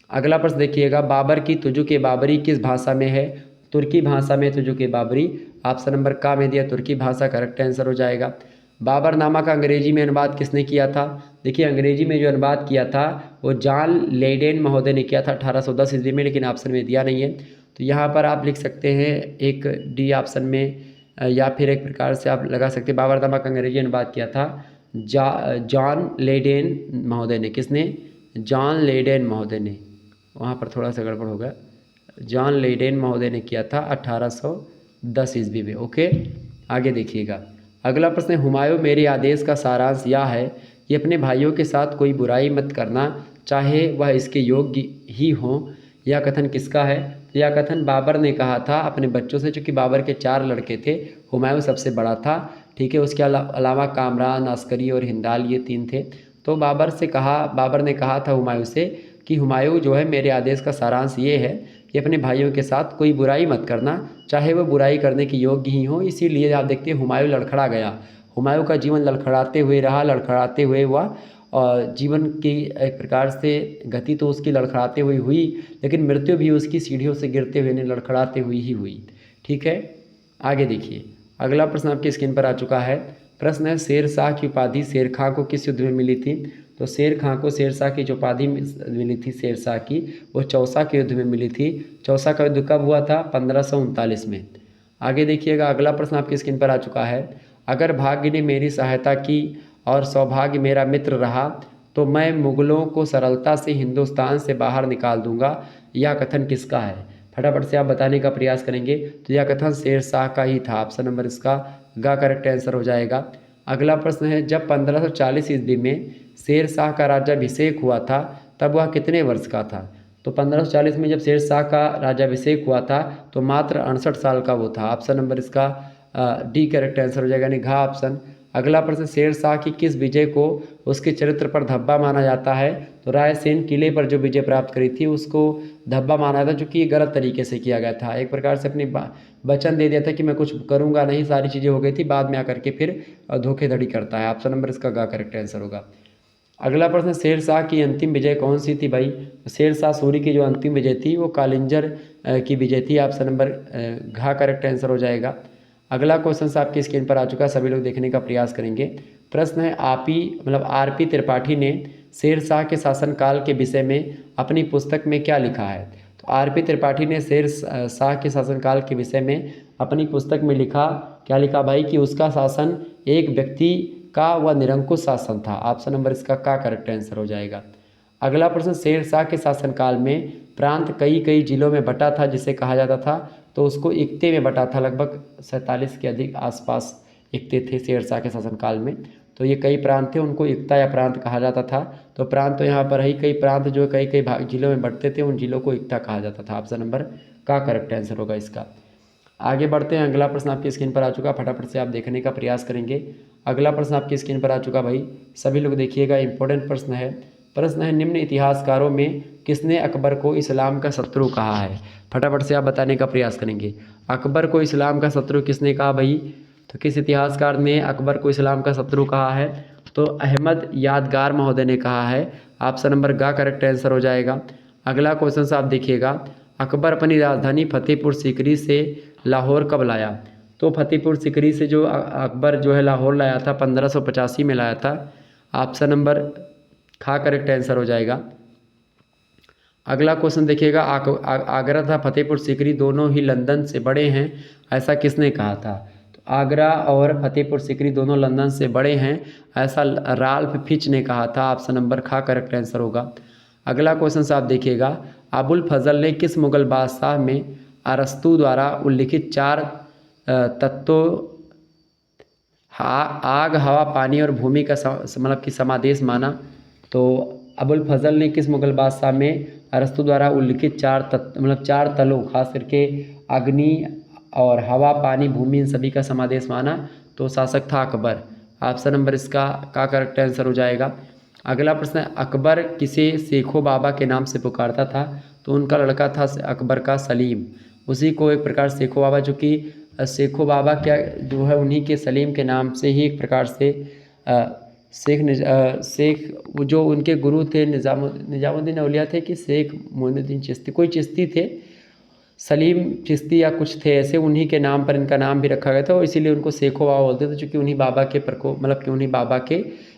Speaker 1: अगला प्रश्न देखिएगा, बाबर की तुजुक बाबरी किस भाषा में है? तुर्की भाषा में तुजुक बाबरी। ऑप्शन नंबर का में दिया तुर्की भाषा, करेक्ट आंसर हो जाएगा। बाबरनामा का अंग्रेजी में अनुवाद किसने किया था? देखिए अंग्रेजी में जो अनुवाद किया था वो जॉन लेडेन महोदय ने किया था 1810 ईस्वी में, लेकिन ऑप्शन में दिया नहीं है, तो यहाँ पर आप लिख सकते हैं एक डी ऑप्शन में, या फिर एक प्रकार से आप लगा सकते हैं बाबरनामा का अंग्रेजी अनुवाद किया था जॉन लेडेन महोदय ने। किसने? जॉन लेडेन महोदय ने, वहाँ पर थोड़ा सा गड़बड़ हो गया, जॉन लेडेन महोदय ने किया था 1810 ईस्वी में। ओके, आगे देखिएगा। अगला प्रश्न है, हुमायूं मेरे आदेश का सारांश यह है कि अपने भाइयों के साथ कोई बुराई मत करना, चाहे वह इसके योग्य ही हो। यह कथन किसका है? तो यह कथन बाबर ने कहा था अपने बच्चों से, चूँकि बाबर के 4 लड़के थे, हुमायूं सबसे बड़ा था। ठीक है, उसके अलावा कामरान, अस्करी और हिंदाल, ये 3 थे। तो बाबर ने कहा था हुमायूं से कि हुमायूं जो है मेरे आदेश का सारांश ये है कि अपने भाइयों के साथ कोई बुराई मत करना, चाहे वह बुराई करने की योग्य ही हो। इसीलिए आप देखते हैं हुमायूं लड़खड़ा गया, हुमायूं का जीवन लड़खड़ाते हुए रहा, लड़खड़ाते हुए हुआ, और जीवन की एक प्रकार से गति तो उसकी लड़खड़ाते हुई हुई, लेकिन मृत्यु भी उसकी सीढ़ियों से गिरते हुए नहीं, लड़खड़ाते हुई ही हुई। ठीक है, आगे देखिए। अगला प्रश्न आपकी स्क्रीन पर आ चुका है। प्रश्न है, शेर शाह की उपाधि शेर खां को किस युद्ध में मिली थी? तो शेर खां को शेर शाह की जो उपाधि मिली थी शेर शाह की, वो चौसा के युद्ध में मिली थी। चौसा का युद्ध कब हुआ था? 1539 में। आगे देखिएगा, अगला प्रश्न आपकी स्क्रीन पर आ चुका है। अगर भाग्य ने मेरी सहायता की और सौभाग्य मेरा मित्र रहा तो मैं मुगलों को सरलता से हिंदुस्तान से बाहर निकाल दूंगा। यह कथन किसका है? फटाफट से आप बताने का प्रयास करेंगे। तो यह कथन शेर शाह का ही था। ऑप्शन नंबर इसका गा करेक्ट आंसर हो जाएगा। अगला प्रश्न है, जब 1540 ईस्वी में शेर शाह का राज्याभिषेक हुआ था तब वह कितने वर्ष का था? तो 1540 में जब शेरशाह का राज्याभिषेक हुआ था तो मात्र 68 साल का वो था। ऑप्शन नंबर इसका डी करेक्ट आंसर हो जाएगा, यानी घ ऑप्शन। अगला प्रश्न, शेरशाह की किस विजय को उसके चरित्र पर धब्बा माना जाता है? तो रायसेन किले पर जो विजय प्राप्त करी थी उसको धब्बा माना था, जो कि ये गलत तरीके से किया गया था। एक प्रकार से अपनी वचन दे दिया था कि मैं कुछ करूंगा नहीं, सारी चीज़ें हो गई थी, बाद में आकर के फिर धोखेधड़ी करता है। ऑप्शन नंबर इसका ग करेक्ट आंसर होगा। अगला प्रश्न, शेरशाह की अंतिम विजय कौन सी थी भाई? शेरशाह सूरी की जो अंतिम विजय थी वो कालिंजर की विजय थी। ऑप्शन नंबर घ करेक्ट आंसर हो जाएगा। अगला क्वेश्चन आपकी स्क्रीन पर आ चुका है, सभी लोग देखने का प्रयास करेंगे। प्रश्न है, आर.पी. त्रिपाठी ने शेरशाह के शासनकाल के विषय में अपनी पुस्तक में क्या लिखा है? तो आर.पी. त्रिपाठी ने शेरशाह के शासनकाल के विषय में अपनी पुस्तक में क्या लिखा भाई? कि उसका शासन एक व्यक्ति का वह निरंकुश शासन था। ऑप्शन नंबर इसका का करेक्ट आंसर हो जाएगा। अगला प्रश्न, शेरशाह के शासनकाल में प्रांत कई जिलों में बटा था जिसे कहा जाता था? तो उसको इक्ते में बटा था, लगभग 47 के अधिक आसपास इक्ते थे शेरशाह के शासनकाल में। तो ये कई प्रांत थे, उनको इक्ता या प्रांत कहा जाता था। तो प्रांत तो यहाँ पर है, कई प्रांत जो कई जिलों में बंटते थे उन जिलों को इक्ता कहा जाता था। ऑप्शन नंबर का करेक्ट आंसर होगा इसका। आगे बढ़ते हैं, अगला प्रश्न आपकी स्क्रीन पर आ चुका, फटाफट से आप देखने का प्रयास करेंगे। अगला प्रश्न आपकी स्क्रीन पर आ चुका भाई, सभी लोग देखिएगा, इंपॉर्टेंट प्रश्न है। प्रश्न है, निम्न इतिहासकारों में किसने अकबर को इस्लाम का शत्रु कहा है? फटाफट से आप बताने का प्रयास करेंगे। अकबर को इस्लाम का शत्रु किसने कहा भाई? तो किस इतिहासकार ने अकबर को इस्लाम का शत्रु कहा है? तो अहमद यादगार महोदय ने कहा है। ऑप्शन नंबर गा करेक्ट आंसर हो जाएगा। अगला क्वेश्चन आप देखिएगा, अकबर अपनी राजधानी फतेहपुर सीकरी से लाहौर कब लाया? तो फतेहपुर सीकरी से जो अकबर जो है लाहौर लाया था 1585 में लाया था। ऑप्शन नंबर खा करेक्ट आंसर हो जाएगा। अगला क्वेश्चन देखिएगा, आगरा तथा फतेहपुर सीकरी दोनों ही लंदन से बड़े हैं, ऐसा किसने कहा था? तो आगरा और फतेहपुर सीकरी दोनों लंदन से बड़े हैं, ऐसा राल्फ फिच ने कहा था। ऑप्शन नंबर खा करेक्ट आंसर होगा। अगला क्वेश्चन आप देखिएगा, अबुल फजल ने किस मुगल बादशाह में अरस्तु द्वारा उल्लिखित 4 तत्वों आग, हवा, पानी और भूमि का समादेश माना? तो अबुल फजल ने किस मुगल बादशाह में अरस्तु द्वारा उल्लिखित 4 तलों, खास करके अग्नि और हवा, पानी, भूमि, इन सभी का समादेश माना? तो शासक था अकबर। ऑप्शन नंबर इसका का करेक्ट आंसर हो जाएगा। अगला प्रश्न है, अकबर किसे सेखो बाबा के नाम से पुकारता था? तो उनका लड़का था अकबर का सलीम, उसी को एक प्रकार सेखो बाबा, जो कि सेखो बाबा क्या जो है उन्हीं के सलीम के नाम से ही एक प्रकार से शेख जो उनके गुरु थे निजामुद्दीन औलिया थे कि शेख मोइनुद्दीन चिश्ती, कोई चिश्ती थे, सलीम चिश्ती या कुछ थे ऐसे, उन्हीं के नाम पर इनका नाम भी रखा गया था और इसीलिए उनको सेखो बाबा बोलते थे, चूँकि उन्हीं बाबा के कि उन्हीं बाबा के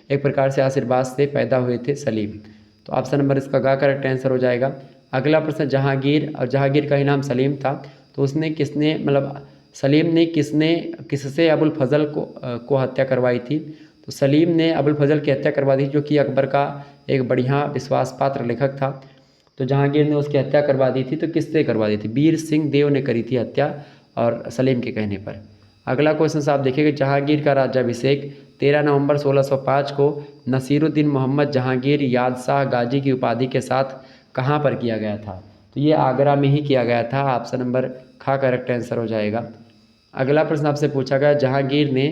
Speaker 1: एक प्रकार से आशीर्वाद से पैदा हुए थे सलीम। तो ऑप्शन नंबर इसका गा करेक्ट आंसर हो जाएगा। अगला प्रश्न, जहांगीर, और जहांगीर का ही नाम सलीम था, तो उसने सलीम ने किससे अबुल फजल को हत्या करवाई थी? तो सलीम ने अबुल फजल की हत्या करवा दी, जो कि अकबर का एक बढ़िया विश्वास पात्र लेखक था। तो जहांगीर ने उसकी हत्या करवा दी थी, तो किससे करवा दी थी? वीर सिंह देव ने करी थी हत्या, और सलीम के कहने पर। अगला क्वेश्चन आप देखिएगा, जहांगीर का राज्याभिषेक 13 नवंबर 1605 को नसीरुद्दीन मोहम्मद जहांगीर यादशाह गाजी की उपाधि के साथ कहाँ पर किया गया था? तो ये आगरा में ही किया गया था। ऑप्शन नंबर खा करेक्ट आंसर हो जाएगा। अगला प्रश्न आपसे पूछा गया, जहांगीर ने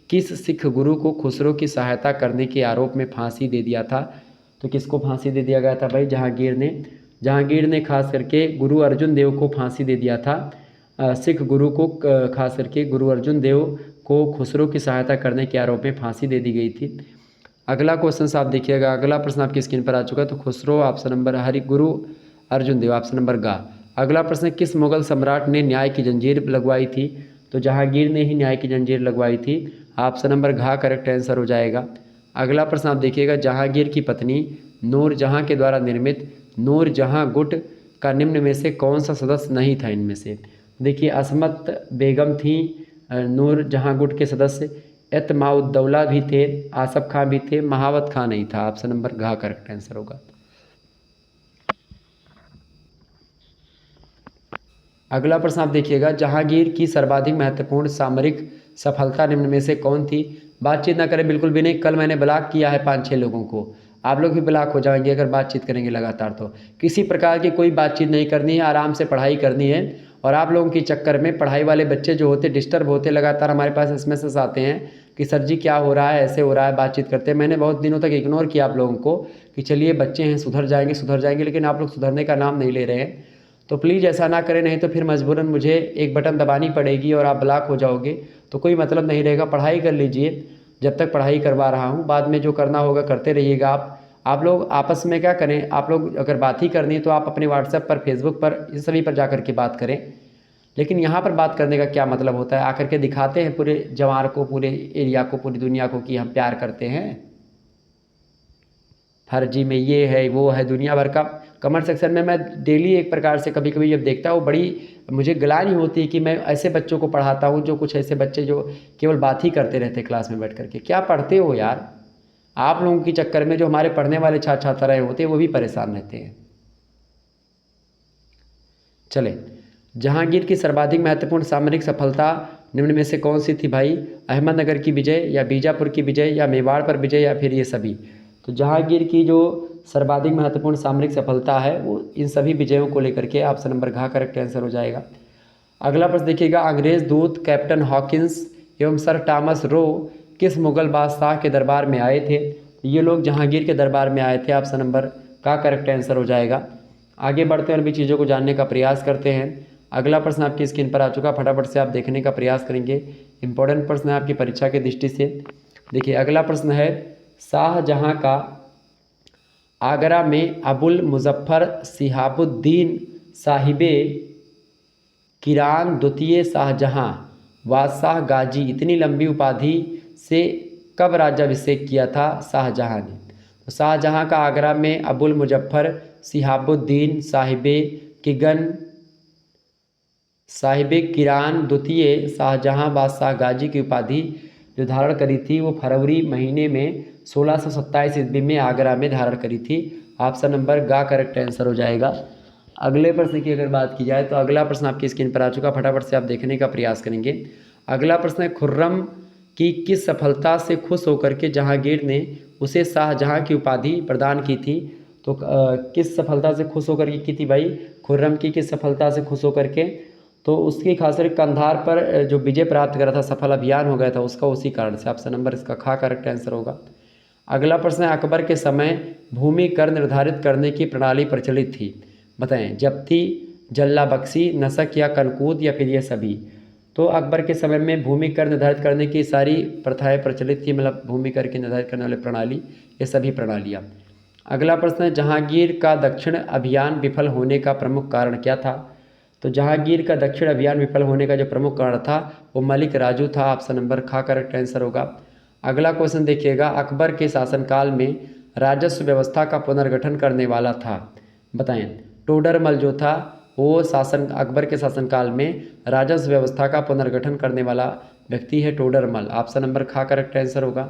Speaker 1: किस सिख गुरु को खुसरो की सहायता करने के आरोप में फांसी दे दिया था? तो किसको फांसी दे दिया गया था भाई? जहांगीर ने खास करके गुरु अर्जुन देव को फांसी दे दिया था। सिख गुरु को खास करके गुरु अर्जुन देव को खुसरो की सहायता करने के आरोप में फांसी दे दी गई थी। अगला क्वेश्चन आप देखिएगा, अगला प्रश्न आपकी स्क्रीन पर आ चुका है। तो खुसरो ऑप्शन नंबर गुरु अर्जुन देव, ऑप्शन नंबर गा। अगला प्रश्न, किस मुगल सम्राट ने न्याय की जंजीर लगवाई थी? तो जहांगीर ने ही न्याय की जंजीर लगवाई थी। ऑप्शन नंबर घा करेक्ट आंसर हो जाएगा। अगला प्रश्न आप देखिएगा, जहांगीर की पत्नी नूरजहां के द्वारा निर्मित नूरजहां गुट का निम्न में से कौन सा सदस्य नहीं था? इनमें से देखिए, असमत बेगम थी नूरजहां गुट के सदस्य, एतमाउद्दौला भी थे, आसफ खां भी थे, महावत खां नहीं था। ऑप्शन नंबर घा करेक्ट आंसर होगा। अगला प्रश्न आप देखिएगा, जहांगीर की सर्वाधिक महत्वपूर्ण सामरिक सफलता निम्न में से कौन थी? बातचीत ना करें बिल्कुल भी नहीं, कल मैंने ब्लॉक किया है 5-6 लोगों को। आप लोग भी ब्लॉक हो जाएंगे अगर बातचीत करेंगे लगातार। तो किसी प्रकार की कोई बातचीत नहीं करनी है, आराम से पढ़ाई करनी है। और आप लोगों के चक्कर में पढ़ाई वाले बच्चे जो होते डिस्टर्ब होते, लगातार हमारे पास एसएमएस आते हैं कि सर जी क्या हो रहा है, ऐसे हो रहा है, बातचीत करते हैं। मैंने बहुत दिनों तक इग्नोर किया आप लोगों को कि चलिए बच्चे हैं, सुधर जाएंगे, लेकिन आप लोग सुधरने का नाम नहीं ले रहे हैं। तो प्लीज़ ऐसा ना करें, नहीं तो फिर मजबूरन मुझे एक बटन दबानी पड़ेगी और आप ब्लॉक हो जाओगे, तो कोई मतलब नहीं रहेगा। पढ़ाई कर लीजिए जब तक पढ़ाई करवा रहा हूँ, बाद में जो करना होगा करते रहिएगा। आप लोग आपस में क्या करें, आप लोग अगर बात ही करनी है तो आप अपने व्हाट्सएप पर, फेसबुक पर, इन सभी पर जा कर के बात करें। लेकिन यहाँ पर बात करने का क्या मतलब होता है, आकर के दिखाते हैं पूरे जवार को, पूरे एरिया को, पूरी दुनिया को कि हम प्यार करते हैं। फर्जी में ये है वो है, दुनिया भर का। कमेंट सेक्शन में मैं डेली एक प्रकार से कभी कभी जब देखता हूँ, बड़ी मुझे गिलानी होती है कि मैं ऐसे बच्चों को पढ़ाता हूँ, जो कुछ ऐसे बच्चे जो केवल बात ही करते रहते क्लास में बैठ करके। क्या पढ़ते हो यार? आप लोगों के चक्कर में जो हमारे पढ़ने वाले छात्र छात्राएँ होते हैं वो भी परेशान रहते हैं। चले, जहांगीर की सर्वाधिक महत्वपूर्ण सामरिक सफलता निम्न में से कौन सी थी भाई? अहमदनगर की विजय, या बीजापुर की विजय, या मेवाड़ पर विजय, या फिर ये सभी? तो जहांगीर की जो सर्वाधिक महत्वपूर्ण सामरिक सफलता है वो इन सभी विजयों को लेकर के, ऑप्शन नंबर घ करेक्ट आंसर हो जाएगा। अगला प्रश्न देखिएगा, अंग्रेज दूत कैप्टन हॉकिंस एवं सर टॉमस रो किस मुगल बादशाह के दरबार में आए थे? ये लोग जहांगीर के दरबार में आए थे, ऑप्शन नंबर का करेक्ट आंसर हो जाएगा। आगे बढ़ते हैं और भी चीज़ों को जानने का प्रयास करते हैं। अगला प्रश्न आपकी स्क्रीन पर आ चुका, फटाफट से आप देखने का प्रयास करेंगे। इंपॉर्टेंट प्रश्न है आपकी परीक्षा की दृष्टि से। देखिए अगला प्रश्न है, शाहजहां का आगरा में अबुल मुजफ्फर सिहाबुद्दीन साहिबे किरान द्वितीय शाहजहां बादशाह गाजी इतनी लंबी उपाधि से कब राज्याभिषेक किया था शाहजहां ने? तो शाहजहां का आगरा में अबुल मुजफ्फर सिहाबुद्दीन साहिबे किरान द्वितीय शाहजहां बादशाह गाजी की उपाधि जो धारण करी थी वो फरवरी महीने में 1627 ईस्वी में आगरा में धारण करी थी। ऑप्शन नंबर गा करेक्ट आंसर हो जाएगा। अगले प्रश्न की अगर बात की जाए तो अगला प्रश्न आपकी स्क्रीन पर आ चुका, फटाफट से आप देखने का प्रयास करेंगे। अगला प्रश्न है, खुर्रम की किस सफलता से खुश होकर के जहांगीर ने उसे शाहजहां की उपाधि प्रदान की थी? तो किस सफलता से खुश होकर के की थी भाई? खुर्रम की किस सफलता से खुश होकर के? तो उसकी खासकर कंधार पर जो विजय प्राप्त करा था, सफल अभियान हो गया था उसका, उसी कारण से। ऑप्शन नंबर इसका खा करेक्ट आंसर होगा। अगला प्रश्न है, अकबर के समय भूमि कर निर्धारित करने की प्रणाली प्रचलित थी, बताएं। जब्ती, जल्ला बख्शी, नसक या कनकूद, या फिर ये सभी? तो अकबर के समय में भूमि कर निर्धारित करने की सारी प्रथाएं प्रचलित थी, मतलब भूमि कर के निर्धारित करने वाली प्रणाली, ये सभी प्रणालियाँ। अगला प्रश्न है, जहांगीर का दक्षिण अभियान विफल होने का प्रमुख कारण क्या था? तो जहांगीर का दक्षिण अभियान विफल होने का जो प्रमुख कारण था वो मलिक राजू था। ऑप्शन नंबर खा करेक्ट आंसर होगा। अगला क्वेश्चन देखिएगा, अकबर के शासनकाल में राजस्व व्यवस्था का पुनर्गठन करने वाला था, बताएं। टोडरमल जो था वो अकबर के शासनकाल में राजस्व व्यवस्था का पुनर्गठन करने वाला व्यक्ति है टोडरमल। ऑप्शन नंबर खा करेक्ट आंसर होगा।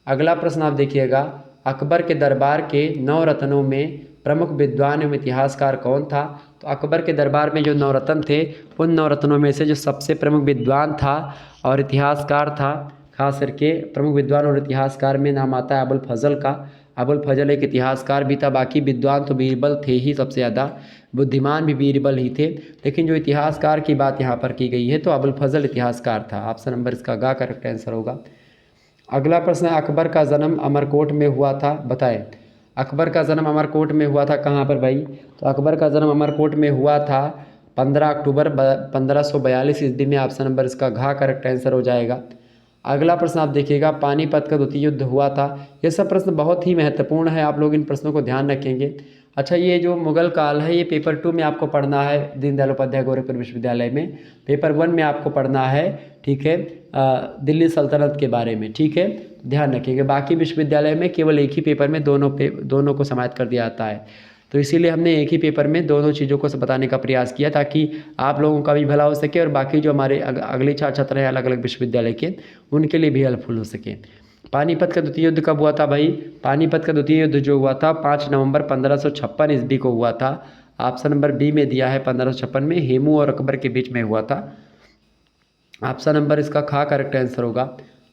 Speaker 1: अगला प्रश्न आप देखिएगा, अकबर के दरबार के 9 रत्नों में प्रमुख विद्वान एवं इतिहासकार कौन था? तो अकबर के दरबार में जो 9 रत्न थे, उन 9 रत्नों में से जो सबसे प्रमुख विद्वान था और इतिहासकार था, खास करके प्रमुख विद्वान और इतिहासकार में नाम आता है अबुल फजल का। अबुल फजल एक इतिहासकार भी था, बाकी विद्वान तो बीरबल थे ही सबसे ज़्यादा, बुद्धिमान भी बीरबल ही थे, लेकिन जो इतिहासकार की बात यहाँ पर की गई है तो अबुल फजल इतिहासकार था। ऑप्शन नंबर इसका गा करेक्ट आंसर होगा। अगला प्रश्न है, अकबर का जन्म अमरकोट में हुआ था, बताएं। अकबर का जन्म अमरकोट में हुआ था, कहाँ पर भाई? तो अकबर का जन्म अमरकोट में हुआ था 15 अक्टूबर 1542 ईस्वी में। ऑप्शन नंबर इसका घा करेक्ट आंसर हो जाएगा। अगला प्रश्न आप देखिएगा, पानीपत का द्वितीय युद्ध हुआ था। ये सब प्रश्न बहुत ही महत्वपूर्ण है, आप लोग इन प्रश्नों को ध्यान रखेंगे। अच्छा, ये जो मुगल काल है ये पेपर 2 में आपको पढ़ना है, दीनदयाल उपाध्याय गोरखपुर विश्वविद्यालय में। पेपर 1 में आपको पढ़ना है, ठीक है, दिल्ली सल्तनत के बारे में, ठीक है, ध्यान रखिएगा। बाकी विश्वविद्यालय में केवल एक ही पेपर में दोनों को समाहित कर दिया जाता है, तो इसीलिए हमने एक ही पेपर में दोनों चीज़ों को बताने का प्रयास किया ताकि आप लोगों का भी भला हो सके और बाकी जो हमारे अगले छात्र छात्र हैं अलग अलग विश्वविद्यालय के, उनके लिए भी हेल्पफुल हो सके। पानीपत का द्वितीय युद्ध कब हुआ था भाई? पानीपत का द्वितीय युद्ध जो हुआ था 5 नवंबर 1556 ईस्वी को हुआ था। ऑप्शन नंबर बी में दिया है 1556 में, हेमू और अकबर के बीच में हुआ था। ऑप्शन नंबर इसका खा करेक्ट आंसर होगा।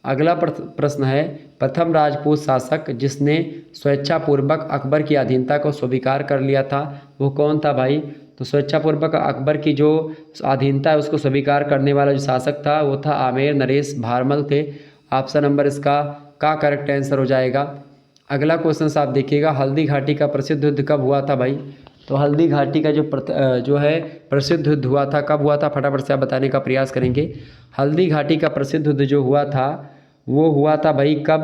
Speaker 1: अगला प्रश्न है, प्रथम राजपूत शासक जिसने स्वेच्छापूर्वक अकबर की अधीनता को स्वीकार कर लिया था वो कौन था भाई? तो स्वेच्छापूर्वक अकबर की जो अधीनता है उसको स्वीकार करने वाला जो शासक था वो था आमेर नरेश भारमल थे। ऑप्शन नंबर इसका का करेक्ट आंसर हो जाएगा। अगला क्वेश्चन आप देखिएगा, हल्दी घाटी का प्रसिद्ध युद्ध कब हुआ था भाई? तो हल्दी घाटी का जो है प्रसिद्ध युद्ध हुआ था, कब हुआ था? फटाफट से आप बताने का प्रयास करेंगे। हल्दी घाटी का प्रसिद्ध युद्ध जो हुआ था वो हुआ था भाई कब?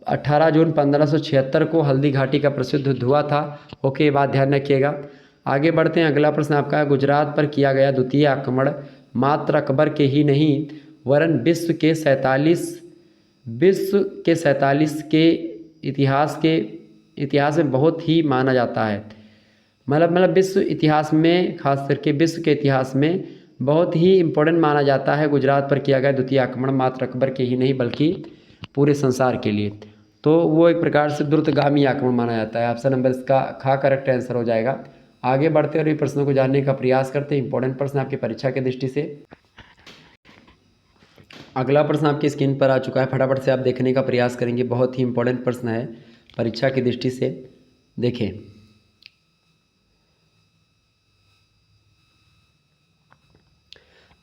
Speaker 1: 18 जून 1576 को हल्दी घाटी का प्रसिद्ध युद्ध हुआ था। ओके, बात ध्यान रखिएगा। आगे बढ़ते हैं। अगला प्रश्न आपका है, गुजरात पर किया गया द्वितीय आक्रमण मात्र अकबर के ही नहीं वरन विश्व के 47 के इतिहास में बहुत ही माना जाता है। मतलब विश्व इतिहास में, खास करके विश्व के इतिहास में बहुत ही इम्पोर्टेंट माना जाता है गुजरात पर किया गया द्वितीय आक्रमण, मात्र अकबर के ही नहीं बल्कि पूरे संसार के लिए। तो वो एक प्रकार से द्रुतगामी आक्रमण माना जाता है। ऑप्शन नंबर इसका खा करेक्ट आंसर हो जाएगा। आगे बढ़ते और ये प्रश्नों को जानने का प्रयास करते हैं। इंपॉर्टेंट प्रश्न आपकी परीक्षा की दृष्टि से। अगला प्रश्न आपकी स्क्रीन पर आ चुका है, फटाफट से आप देखने का प्रयास करेंगे। बहुत ही इंपॉर्टेंट प्रश्न है परीक्षा की दृष्टि से। देखें,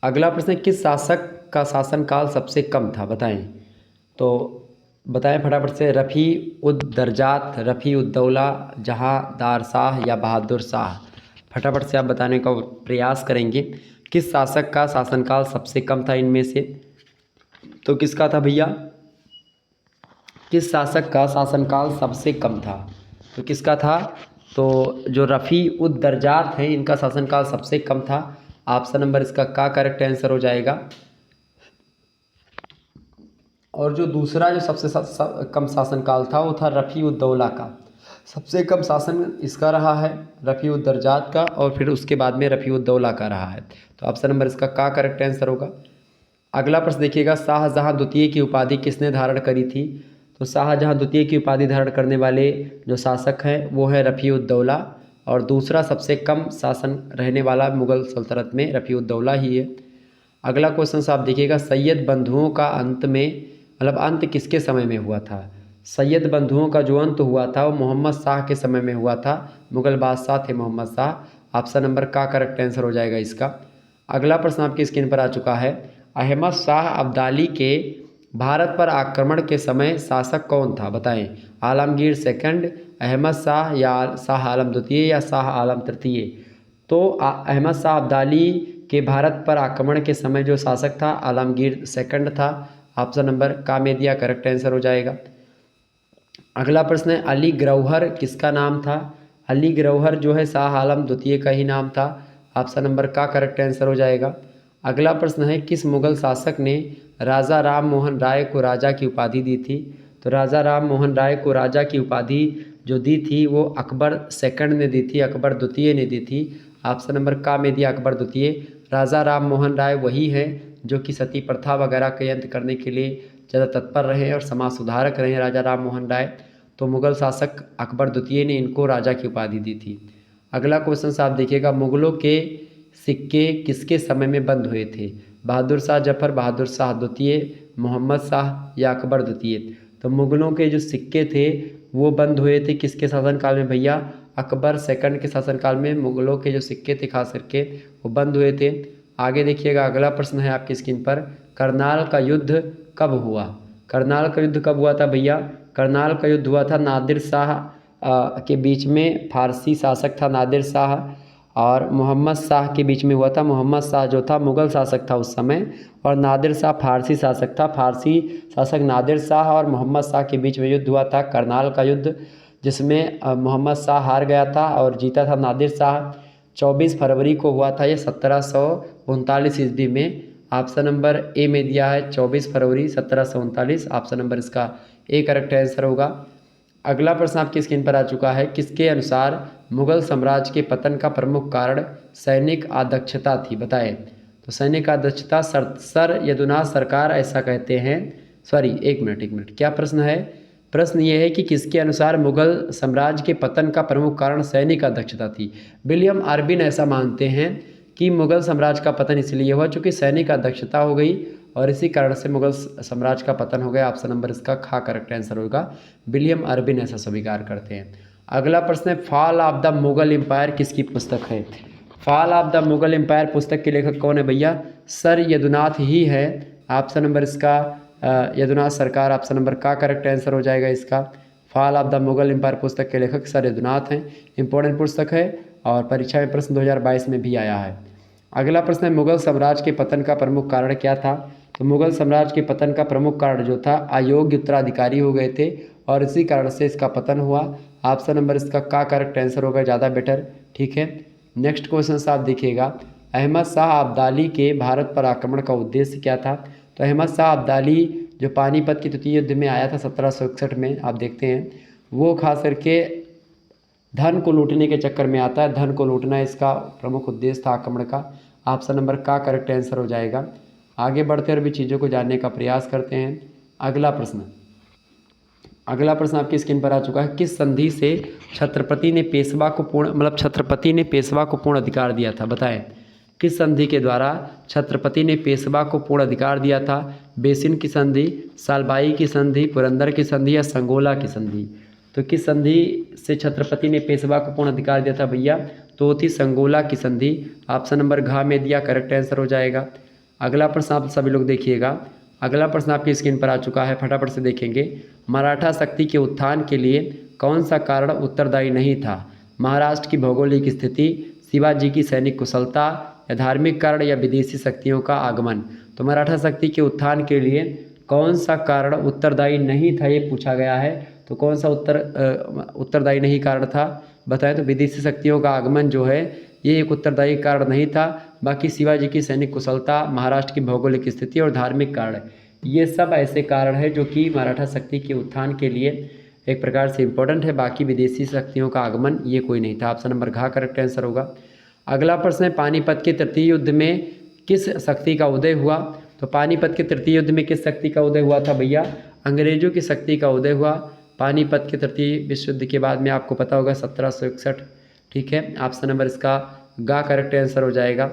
Speaker 1: अगला प्रश्न, किस शासक का शासनकाल सबसे कम था? बताएं। तो बताएं फटाफट से। रफ़ी उद दरजात, रफ़ी उद दौला, जहांदार शाह या बहादुर शाह? फटाफट से आप बताने का प्रयास करेंगे। किस शासक का शासनकाल सबसे कम था इनमें से? तो किसका था भैया? किस शासक का शासनकाल सबसे कम था? तो किसका था? तो जो रफ़ी उद दरजात हैं इनका शासनकाल सबसे कम था। ऑप्शन नंबर इसका का करेक्ट आंसर हो जाएगा। और जो दूसरा जो सबसे कम शासनकाल था वो था रफ़ी उद दौला का। सबसे कम शासन इसका रहा है रफ़ी उद दरजात का, और फिर उसके बाद में रफ़ी उद दौला का रहा है। तो ऑप्शन नंबर इसका का करेक्ट आंसर होगा। अगला प्रश्न देखिएगा, शाहजहां द्वितीय की उपाधि किसने धारण करी थी? तो शाहजहां द्वितीय की उपाधि धारण करने वाले जो शासक हैं वो है रफ़ी उद दौला, और दूसरा सबसे कम शासन रहने वाला मुग़ल सल्तनत में रफ़ी उद दौला ही है। अगला क्वेश्चन आप देखिएगा, सैयद बंधुओं का अंत में, मतलब अंत किसके समय में हुआ था? सैयद बंधुओं का जो अंत हुआ था वो मोहम्मद शाह के समय में हुआ था। मुग़ल बादशाह थे मोहम्मद शाह। ऑप्शन नंबर का करेक्ट आंसर हो जाएगा इसका। अगला प्रश्न आपकी स्क्रीन पर आ चुका है, अहमद शाह अब्दाली के भारत पर आक्रमण के समय शासक कौन था? बताएं। आलमगीर सेकंड, अहमद शाह, या शाह आलम द्वितीय, या शाह आलम तृतीय? तो अहमद शाह अब्दाली के भारत पर आक्रमण के समय जो शासक था आलमगीर सेकंड था। ऑप्शन नंबर का में दिया करेक्ट आंसर हो जाएगा। अगला प्रश्न है, अली गौहर किसका नाम था? अली गौहर जो है शाह आलम द्वितीय का ही नाम था। ऑप्शन नंबर का करेक्ट आंसर हो जाएगा। अगला प्रश्न है, किस मुग़ल शासक ने राजा राम मोहन राय को राजा की उपाधि दी थी? तो राजा राम मोहन राय को राजा की उपाधि जो दी थी वो अकबर सेकंड ने दी थी, अकबर द्वितीय ने दी थी। ऑप्शन नंबर का में दिया अकबर द्वितीय। राजा राम मोहन राय वही है जो कि सती प्रथा वगैरह के अंत करने के लिए ज़्यादा तत्पर रहे और समाज सुधारक रहे राजा राम मोहन राय। तो मुग़ल शासक अकबर द्वितीय ने इनको राजा की उपाधि दी थी। अगला क्वेश्चन आप देखिएगा, मुग़लों के सिक्के किसके समय में बंद हुए थे? बहादुर शाह जफ़र, बहादुर शाह द्वितीय, मोहम्मद शाह या अकबर द्वितीय? तो मुग़लों के जो सिक्के थे वो बंद हुए थे किसके शासनकाल में भैया? अकबर सेकंड के शासनकाल में मुग़लों के जो सिक्के थे खास करके वो बंद हुए थे। आगे देखिएगा, अगला प्रश्न है आपकी स्क्रीन पर, करनाल का युद्ध कब हुआ? करनाल का युद्ध कब हुआ था भैया? करनाल का युद्ध हुआ था नादिर शाह के बीच में, फारसी शासक था नादिर शाह, और मोहम्मद शाह के बीच में हुआ था। मोहम्मद शाह जो था मुग़ल शासक था उस समय, और नादिर शाह फारसी शासक था। फारसी शासक नादिर शाह और मोहम्मद शाह के बीच में युद्ध हुआ था करनाल का युद्ध, जिसमें मोहम्मद शाह हार गया था और जीता था नादिर शाह। 24 फरवरी को हुआ था ये 1739 ईस्वी में। ऑप्शन नंबर ए में दिया है 24 फरवरी 1739। ऑप्शन नंबर इसका ए करेक्ट आंसर होगा। अगला प्रश्न आपकी स्क्रीन पर आ चुका है, किसके अनुसार मुग़ल साम्राज्य के पतन का प्रमुख कारण सैनिक अदक्षता थी? बताएं। तो सैनिक अदक्षता सर यदुनाथ सरकार ऐसा कहते हैं। सॉरी, एक मिनट, क्या प्रश्न है? प्रश्न ये है कि किसके अनुसार मुग़ल साम्राज्य के पतन का प्रमुख कारण सैनिक अदक्षता थी? विलियम आर्बिन ऐसा मानते हैं कि मुग़ल साम्राज्य का पतन इसलिए हुआ चूँकि सैनिक अदक्षता हो गई और इसी कारण से मुगल साम्राज्य का पतन हो गया। ऑप्शन नंबर इसका खा करेक्ट आंसर होगा। विलियम अर्बिन ऐसा स्वीकार करते हैं। अगला प्रश्न है, fall of the Mughal empire किसकी पुस्तक है? Fall of the Mughal empire पुस्तक के लेखक कौन है भैया? सर यदुनाथ ही है। ऑप्शन नंबर इसका यदुनाथ सरकार, ऑप्शन नंबर का करेक्ट आंसर हो जाएगा इसका। Fall of the Mughal empire पुस्तक के लेखक सर यदुनाथ हैं। इंपॉर्टेंट पुस्तक है और परीक्षा में प्रश्न 2022 में भी आया है। अगला प्रश्न है, मुगल साम्राज्य के पतन का प्रमुख कारण क्या था? तो मुगल साम्राज्य के पतन का प्रमुख कारण जो था, अयोग्य उत्तराधिकारी हो गए थे और इसी कारण से इसका पतन हुआ। ऑप्शन नंबर इसका का करेक्ट आंसर होगा, ज़्यादा बेटर। ठीक है, नेक्स्ट क्वेश्चन आप देखिएगा, अहमद शाह अब्दाली के भारत पर आक्रमण का उद्देश्य क्या था? तो अहमद शाह अब्दाली जो पानीपत के तृतीय युद्ध में आया था 1761 में, आप देखते हैं वो खास करके धन को लूटने के चक्कर में आता है। धन को लूटना इसका प्रमुख उद्देश्य था आक्रमण का। ऑप्शन नंबर का करेक्ट आंसर हो जाएगा। आगे बढ़ते और भी चीज़ों को जानने का प्रयास करते हैं। अगला प्रश्न आपकी स्क्रीन पर आ चुका है, किस संधि से छत्रपति ने पेशवा को पूर्ण अधिकार दिया था? बताएं, किस संधि के द्वारा छत्रपति ने पेशवा को पूर्ण अधिकार दिया था? बेसिन की संधि, सालबाई की संधि, पुरंदर की संधि या संगोला की संधि? तो किस संधि से छत्रपति ने पेशवा को पूर्ण अधिकार दिया था भैया? तो थी संगोला की संधि। ऑप्शन नंबर घ में दिया करेक्ट आंसर हो जाएगा। अगला प्रश्न आप सभी लोग देखिएगा। अगला प्रश्न आपकी स्क्रीन पर आ चुका है, फटाफट से देखेंगे। मराठा शक्ति के उत्थान के लिए कौन सा कारण उत्तरदायी नहीं था? महाराष्ट्र की भौगोलिक स्थिति, शिवाजी की सैनिक कुशलता या धार्मिक कारण या विदेशी शक्तियों का आगमन? तो मराठा शक्ति के उत्थान के लिए कौन सा कारण उत्तरदायी नहीं था, ये पूछा गया है। तो कौन सा उत्तरदायी नहीं कारण था? बताएं। तो विदेशी शक्तियों का आगमन जो है ये एक उत्तरदायी कारण नहीं था। बाकी शिवाजी की सैनिक कुशलता, महाराष्ट्र की भौगोलिक स्थिति और धार्मिक कारण, ये सब ऐसे कारण हैं जो कि मराठा शक्ति के उत्थान के लिए एक प्रकार से इम्पोर्टेंट है। बाकी विदेशी शक्तियों का आगमन ये कोई नहीं था। ऑप्शन नंबर घ करेक्ट आंसर होगा। अगला प्रश्न है, पानीपत के तृतीय युद्ध में किस शक्ति का उदय हुआ? तो पानीपत के तृतीय युद्ध में किस शक्ति का उदय हुआ था भैया? अंग्रेजों की शक्ति का उदय हुआ। पानीपत के तृतीय विश्व युद्ध के बाद में आपको पता होगा 1761। ठीक है, ऑप्शन नंबर इसका गा करेक्ट आंसर हो जाएगा।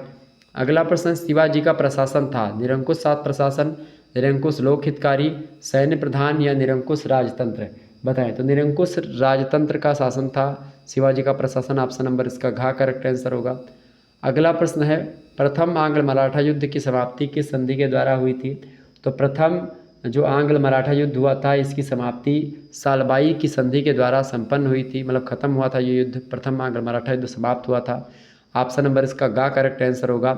Speaker 1: अगला प्रश्न, शिवाजी का प्रशासन था निरंकुश शासन प्रशासन, निरंकुश लोक हितकारी, सैन्य प्रधान या निरंकुश राजतंत्र? बताएं। तो निरंकुश राजतंत्र का शासन था शिवाजी का प्रशासन। ऑप्शन नंबर इसका घा करेक्ट आंसर होगा। अगला प्रश्न है, प्रथम आंग्ल मराठा युद्ध की समाप्ति किस संधि के द्वारा हुई थी? तो प्रथम जो आंग्ल मराठा युद्ध हुआ था इसकी समाप्ति सालबाई की संधि के द्वारा संपन्न हुई थी, मतलब खत्म हुआ था ये युद्ध। प्रथम आंग्ल मराठा युद्ध समाप्त हुआ था। ऑप्शन नंबर इसका गा करेक्ट आंसर होगा।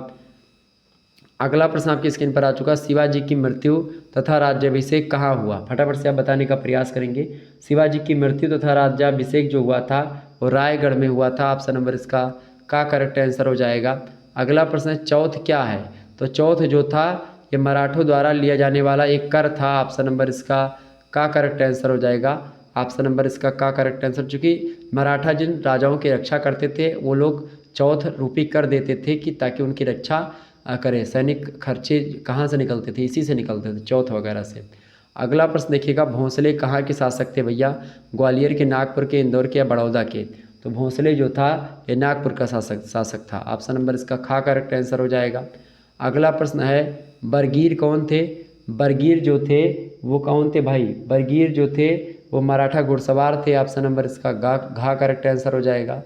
Speaker 1: अगला प्रश्न आपकी स्क्रीन पर आ चुका, शिवाजी की मृत्यु तथा राज्याभिषेक कहाँ हुआ? फटाफट से आप बताने का प्रयास करेंगे। शिवाजी की मृत्यु तथा राज्याभिषेक जो हुआ था वो रायगढ़ में हुआ था। ऑप्शन नंबर इसका का करेक्ट आंसर हो जाएगा। अगला प्रश्न, चौथ क्या है? तो चौथ जो था ये मराठों द्वारा लिया जाने वाला एक कर था। ऑप्शन नंबर इसका का करेक्ट आंसर हो जाएगा। ऑप्शन नंबर इसका का करेक्ट आंसर, चूँकि मराठा जिन राजाओं की रक्षा करते थे वो लोग चौथ रूपी कर देते थे कि ताकि उनकी रक्षा करें। सैनिक खर्चे कहाँ से निकलते थे? इसी से निकलते थे, चौथ वगैरह से। अगला प्रश्न देखिएगा, भोंसले कहाँ के शासक थे भैया? ग्वालियर के, नागपुर के, इंदौर के या बड़ौदा के? तो भोंसले जो था ये नागपुर का शासक था। ऑप्शन नंबर इसका खा करेक्ट आंसर हो जाएगा। अगला प्रश्न है, बरगीर कौन थे? बरगीर जो थे वो कौन थे भाई? बरगीर जो थे वो मराठा घुड़सवार थे। ऑप्शन नंबर इसका घा करेक्ट आंसर हो जाएगा।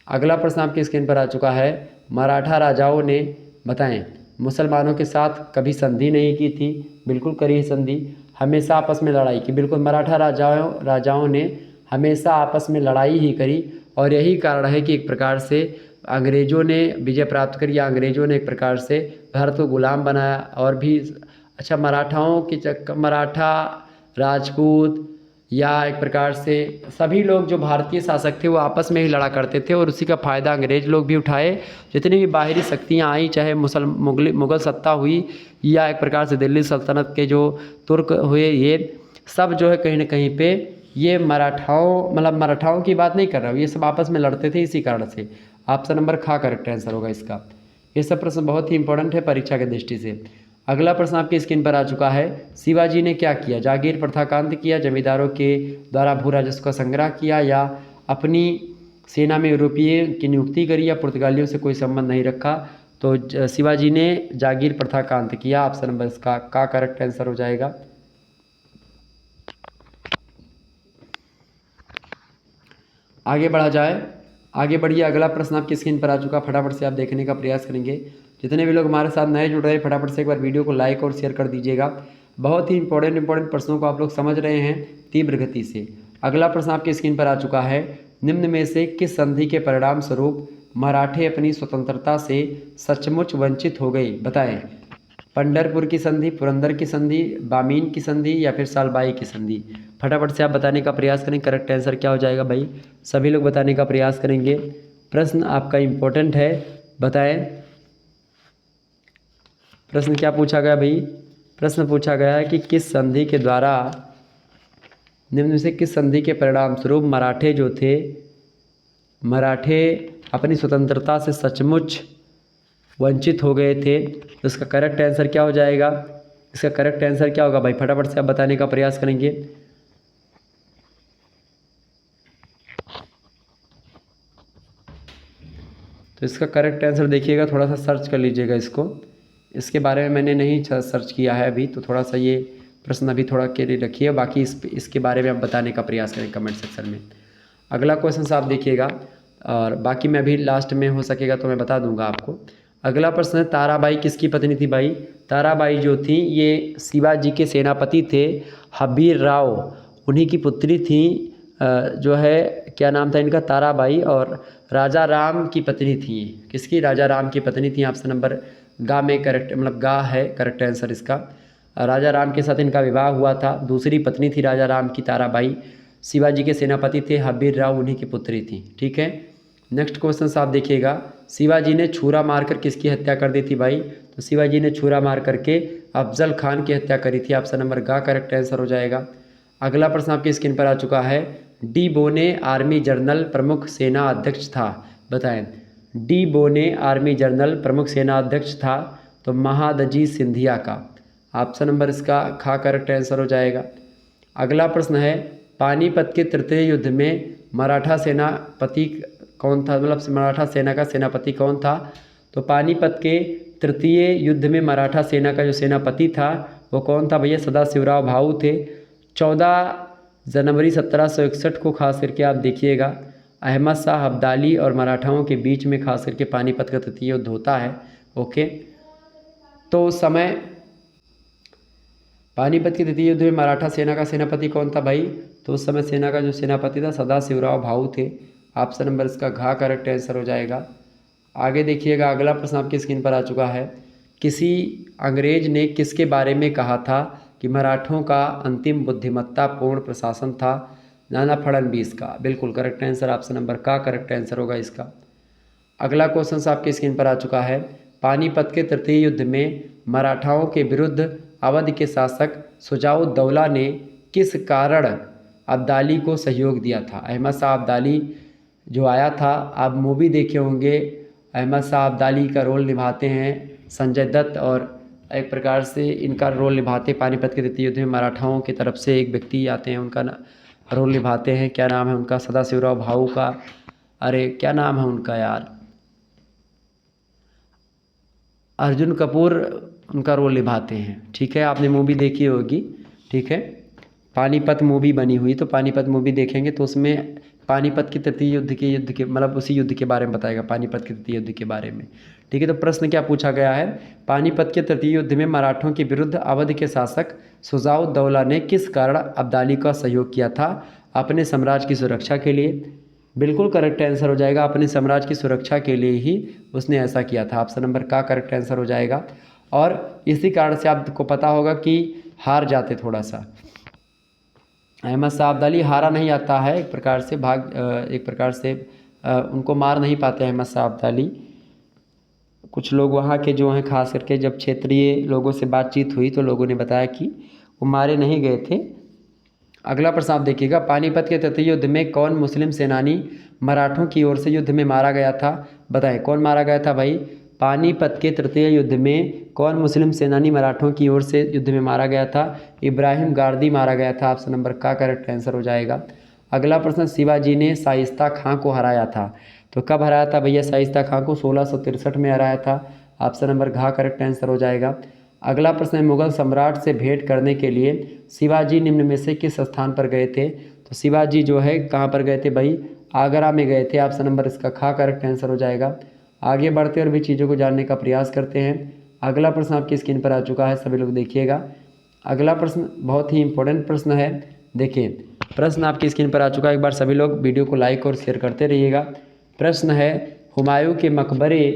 Speaker 1: अगला प्रश्न आपकी स्क्रीन पर आ चुका है, मराठा राजाओं ने बताएं मुसलमानों के साथ कभी संधि नहीं की थी? बिल्कुल करी है संधि। हमेशा आपस में लड़ाई की? बिल्कुल, मराठा राजाओं ने हमेशा आपस में लड़ाई ही करी और यही कारण है कि एक प्रकार से अंग्रेज़ों ने विजय प्राप्त करी या अंग्रेज़ों ने एक प्रकार से भारत को गुलाम बनाया। और भी अच्छा, मराठाओं की मराठा, राजपूत या एक प्रकार से सभी लोग जो भारतीय शासक थे वो आपस में ही लड़ा करते थे और उसी का फ़ायदा अंग्रेज़ लोग भी उठाए। जितनी भी बाहरी शक्तियाँ आई, चाहे मुग़ल सत्ता हुई या एक प्रकार से दिल्ली सल्तनत के जो तुर्क हुए, ये सब जो है कहीं ना कहीं पे ये मराठाओं की बात नहीं कर रहा हूँ, ये सब आपस में लड़ते थे इसी कारण से। ऑप्शन नंबर खा करेक्ट आंसर होगा इसका। ये सब प्रश्न बहुत ही इंपॉर्टेंट है परीक्षा की दृष्टि से। अगला प्रश्न आपकी स्क्रीन पर आ चुका है, शिवाजी ने क्या किया? जागीर प्रथा का अंत किया, जमींदारों के द्वारा भू राजस्व का संग्रह किया या अपनी सेना में यूरोपीय की नियुक्ति करी या पुर्तगालियों से कोई संबंध नहीं रखा? तो शिवाजी ने जागीर प्रथा का अंत किया। ऑप्शन नंबर इसका का करेक्ट आंसर हो जाएगा। आगे बढ़ा जाए, आगे बढ़िए। अगला प्रश्न आपकी स्क्रीन पर आ चुका, फटाफट से आप देखने का प्रयास करेंगे। जितने भी लोग हमारे साथ नए जुड़ रहे हैं फटाफट से एक बार वीडियो को लाइक और शेयर कर दीजिएगा। बहुत ही इंपॉर्टेंट प्रश्नों को आप लोग समझ रहे हैं तीव्र गति से। अगला प्रश्न आपकी स्क्रीन पर आ चुका है, निम्न में से किस संधि के परिणाम स्वरूप मराठे अपनी स्वतंत्रता से सचमुच वंचित हो गए? बताएं। पंढरपुर की संधि, पुरंदर की संधि, बामीन की संधि या फिर सालबाई की संधि? फटाफट से आप बताने का प्रयास करें। करेक्ट आंसर क्या हो जाएगा भाई? सभी लोग बताने का प्रयास करेंगे। प्रश्न आपका इम्पोर्टेंट है, बताएं। प्रश्न क्या पूछा गया भाई? प्रश्न पूछा गया है कि किस संधि के द्वारा, निम्न में से किस संधि के परिणाम स्वरूप मराठे जो थे, मराठे अपनी स्वतंत्रता से सचमुच वंचित हो गए थे? तो इसका करेक्ट आंसर क्या हो जाएगा? इसका करेक्ट आंसर क्या होगा भाई? फटाफट से आप बताने का प्रयास करेंगे। तो इसका करेक्ट आंसर देखिएगा, थोड़ा सा सर्च कर लीजिएगा इसको। इसके बारे में मैंने नहीं सर्च किया है अभी, तो थोड़ा सा ये प्रश्न अभी थोड़ा के लिए रखिए। बाकी इसके बारे में आप बताने का प्रयास करें कमेंट सेक्शन में। अगला क्वेश्चन आप देखिएगा, और बाकी मैं अभी लास्ट में हो सकेगा तो मैं बता दूंगा आपको। अगला प्रश्न है, ताराबाई किसकी पत्नी थी भाई? ताराबाई जो थी ये शिवाजी के सेनापति थे हबीर राव, उन्हीं की पुत्री थी। जो है क्या नाम था इनका? ताराबाई, और राजा राम की पत्नी थी। किसकी? राजा राम की पत्नी थी। ऑप्शन नंबर गा में करेक्ट, मतलब गा है करेक्ट आंसर इसका। राजा राम के साथ इनका विवाह हुआ था। दूसरी पत्नी थी राजा राम की ताराबाई। शिवाजी के सेनापति थे हबीर राव, उन्हीं की पुत्री थी। ठीक है, नेक्स्ट क्वेश्चन आप देखिएगा, शिवाजी ने छुरा मारकर किसकी हत्या कर दी थी भाई? तो शिवाजी ने छुरा मार करके अफजल खान की हत्या करी थी। ऑप्शन नंबर गा करेक्ट आंसर हो जाएगा। अगला प्रश्न आपकी स्क्रीन पर आ चुका है, डी बोने आर्मी जनरल प्रमुख सेना अध्यक्ष था? बताएं। डी बोने आर्मी जनरल प्रमुख सेना अध्यक्ष था, तो महादजी सिंधिया का। ऑप्शन नंबर इसका खा करेक्ट आंसर हो जाएगा। अगला प्रश्न है, पानीपत के तृतीय युद्ध में मराठा सेनापति कौन था? मतलब मराठा सेना का सेनापति कौन था? तो पानीपत के तृतीय युद्ध में मराठा सेना का जो सेनापति था वो कौन था भैया? सदाशिवराव भाऊ थे। 14 जनवरी 1761 को खास करके आप देखिएगा, अहमद शाह अब्दाली और मराठाओं के बीच में खास करके पानीपत का तृतीय युद्ध होता है। ओके, तो उस समय पानीपत के तृतीय युद्ध में मराठा सेना का सेनापति कौन था भाई? तो उस समय सेना का जो सेनापति था सदाशिवराव भाऊ थे। ऑप्शन नंबर इसका घा करेक्ट आंसर हो जाएगा। आगे देखिएगा, अगला प्रश्न आपकी स्क्रीन पर आ चुका है, किसी अंग्रेज ने किसके बारे में कहा था कि मराठों का अंतिम बुद्धिमत्तापूर्ण प्रशासन था? नाना फडणवीस का। बिल्कुल करेक्ट आंसर ऑप्शन नंबर का करेक्ट आंसर होगा इसका। अगला क्वेश्चन आपकी स्क्रीन पर आ चुका है, पानीपत के तृतीय युद्ध में मराठाओं के विरुद्ध अवध के शासक शुजाउद्दौला ने किस कारण अब्दाली को सहयोग दिया था? अहमद शाह अब्दाली जो आया था, आप मूवी देखे होंगे, अहमद शाह अब्दाली का रोल निभाते हैं संजय दत्त, और एक प्रकार से इनका रोल निभाते पानीपत के तृतीय युद्ध में मराठाओं की तरफ से एक व्यक्ति आते हैं, उनका रोल निभाते हैं। क्या नाम है उनका? सदाशिवराव भाऊ का, अरे क्या नाम है उनका यार? अर्जुन कपूर उनका रोल निभाते हैं। ठीक है, आपने मूवी देखी होगी। ठीक है, पानीपत मूवी बनी हुई, तो पानीपत मूवी देखेंगे तो उसमें पानीपत के तृतीय युद्ध के मतलब उसी युद्ध के बारे में बताएगा, पानीपत के तृतीय युद्ध के बारे में। ठीक है, तो प्रश्न क्या पूछा गया है, पानीपत के तृतीय युद्ध में मराठों के विरुद्ध अवध के शासक शुजाउद्दौला ने किस कारण अब्दाली का सहयोग किया था? अपने साम्राज्य की सुरक्षा के लिए। बिल्कुल करेक्ट आंसर हो जाएगा, अपने साम्राज्य की सुरक्षा के लिए ही उसने ऐसा किया था। ऑप्शन नंबर का करेक्ट आंसर हो जाएगा। और इसी कारण से आपको पता होगा कि हार जाते थोड़ा सा, अहमद शाह अब्दाली हारा नहीं आता है, एक प्रकार से उनको मार नहीं पाते अहमद शाह अब्दाली। कुछ लोग वहाँ के जो हैं, खास करके जब क्षेत्रीय लोगों से बातचीत हुई तो लोगों ने बताया कि वो मारे नहीं गए थे। अगला प्रश्न आप देखिएगा, पानीपत के तृतीय युद्ध में कौन मुस्लिम सेनानी मराठों की ओर से युद्ध में मारा गया था? बताएं, कौन मारा गया था भाई? पानीपत के तृतीय युद्ध में कौन मुस्लिम सेनानी मराठों की ओर से युद्ध में मारा गया था? इब्राहिम गारदी मारा गया था। ऑप्शन नंबर का करेक्ट आंसर हो जाएगा। अगला प्रश्न, शिवाजी ने शाइस्ता खां को हराया था, तो कब हराया था भैया शाइस्ता खां को? 1663 में हराया था। ऑप्शन नंबर घ करेक्ट आंसर हो जाएगा। अगला प्रश्न है, मुगल सम्राट से भेंट करने के लिए शिवाजी निम्न में से किस स्थान पर गए थे? तो शिवाजी जो है कहाँ पर गए थे भाई? आगरा में गए थे। ऑप्शन नंबर इसका ख करेक्ट आंसर हो जाएगा। आगे बढ़ते और भी चीज़ों को जानने का प्रयास करते हैं। अगला प्रश्न आपकी स्क्रीन पर आ चुका है, सभी लोग देखिएगा। अगला प्रश्न बहुत ही इंपॉर्टेंट प्रश्न है। देखिए प्रश्न आपकी स्क्रीन पर आ चुका है, एक बार सभी लोग वीडियो को लाइक और शेयर करते रहिएगा। प्रश्न है, हुमायूं के मकबरे,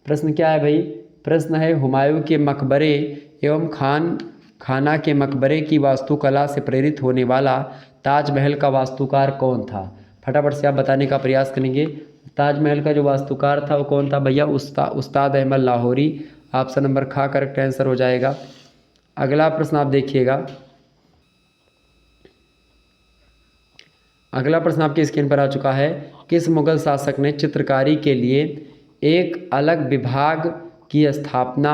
Speaker 1: प्रश्न क्या है भाई? प्रश्न है, हुमायूं के मकबरे एवं खाना के मकबरे की वास्तुकला से प्रेरित होने वाला ताजमहल का वास्तुकार कौन था? फटाफट से आप बताने का प्रयास करेंगे। ताजमहल का जो वास्तुकार था वो कौन था भैया? उस्ताद अहमद लाहौरी। ऑप्शन नंबर ख करेक्ट आंसर हो जाएगा। अगला प्रश्न आप देखिएगा। अगला प्रश्न आपकी स्क्रीन पर आ चुका है, किस मुगल शासक ने चित्रकारी के लिए एक अलग विभाग की स्थापना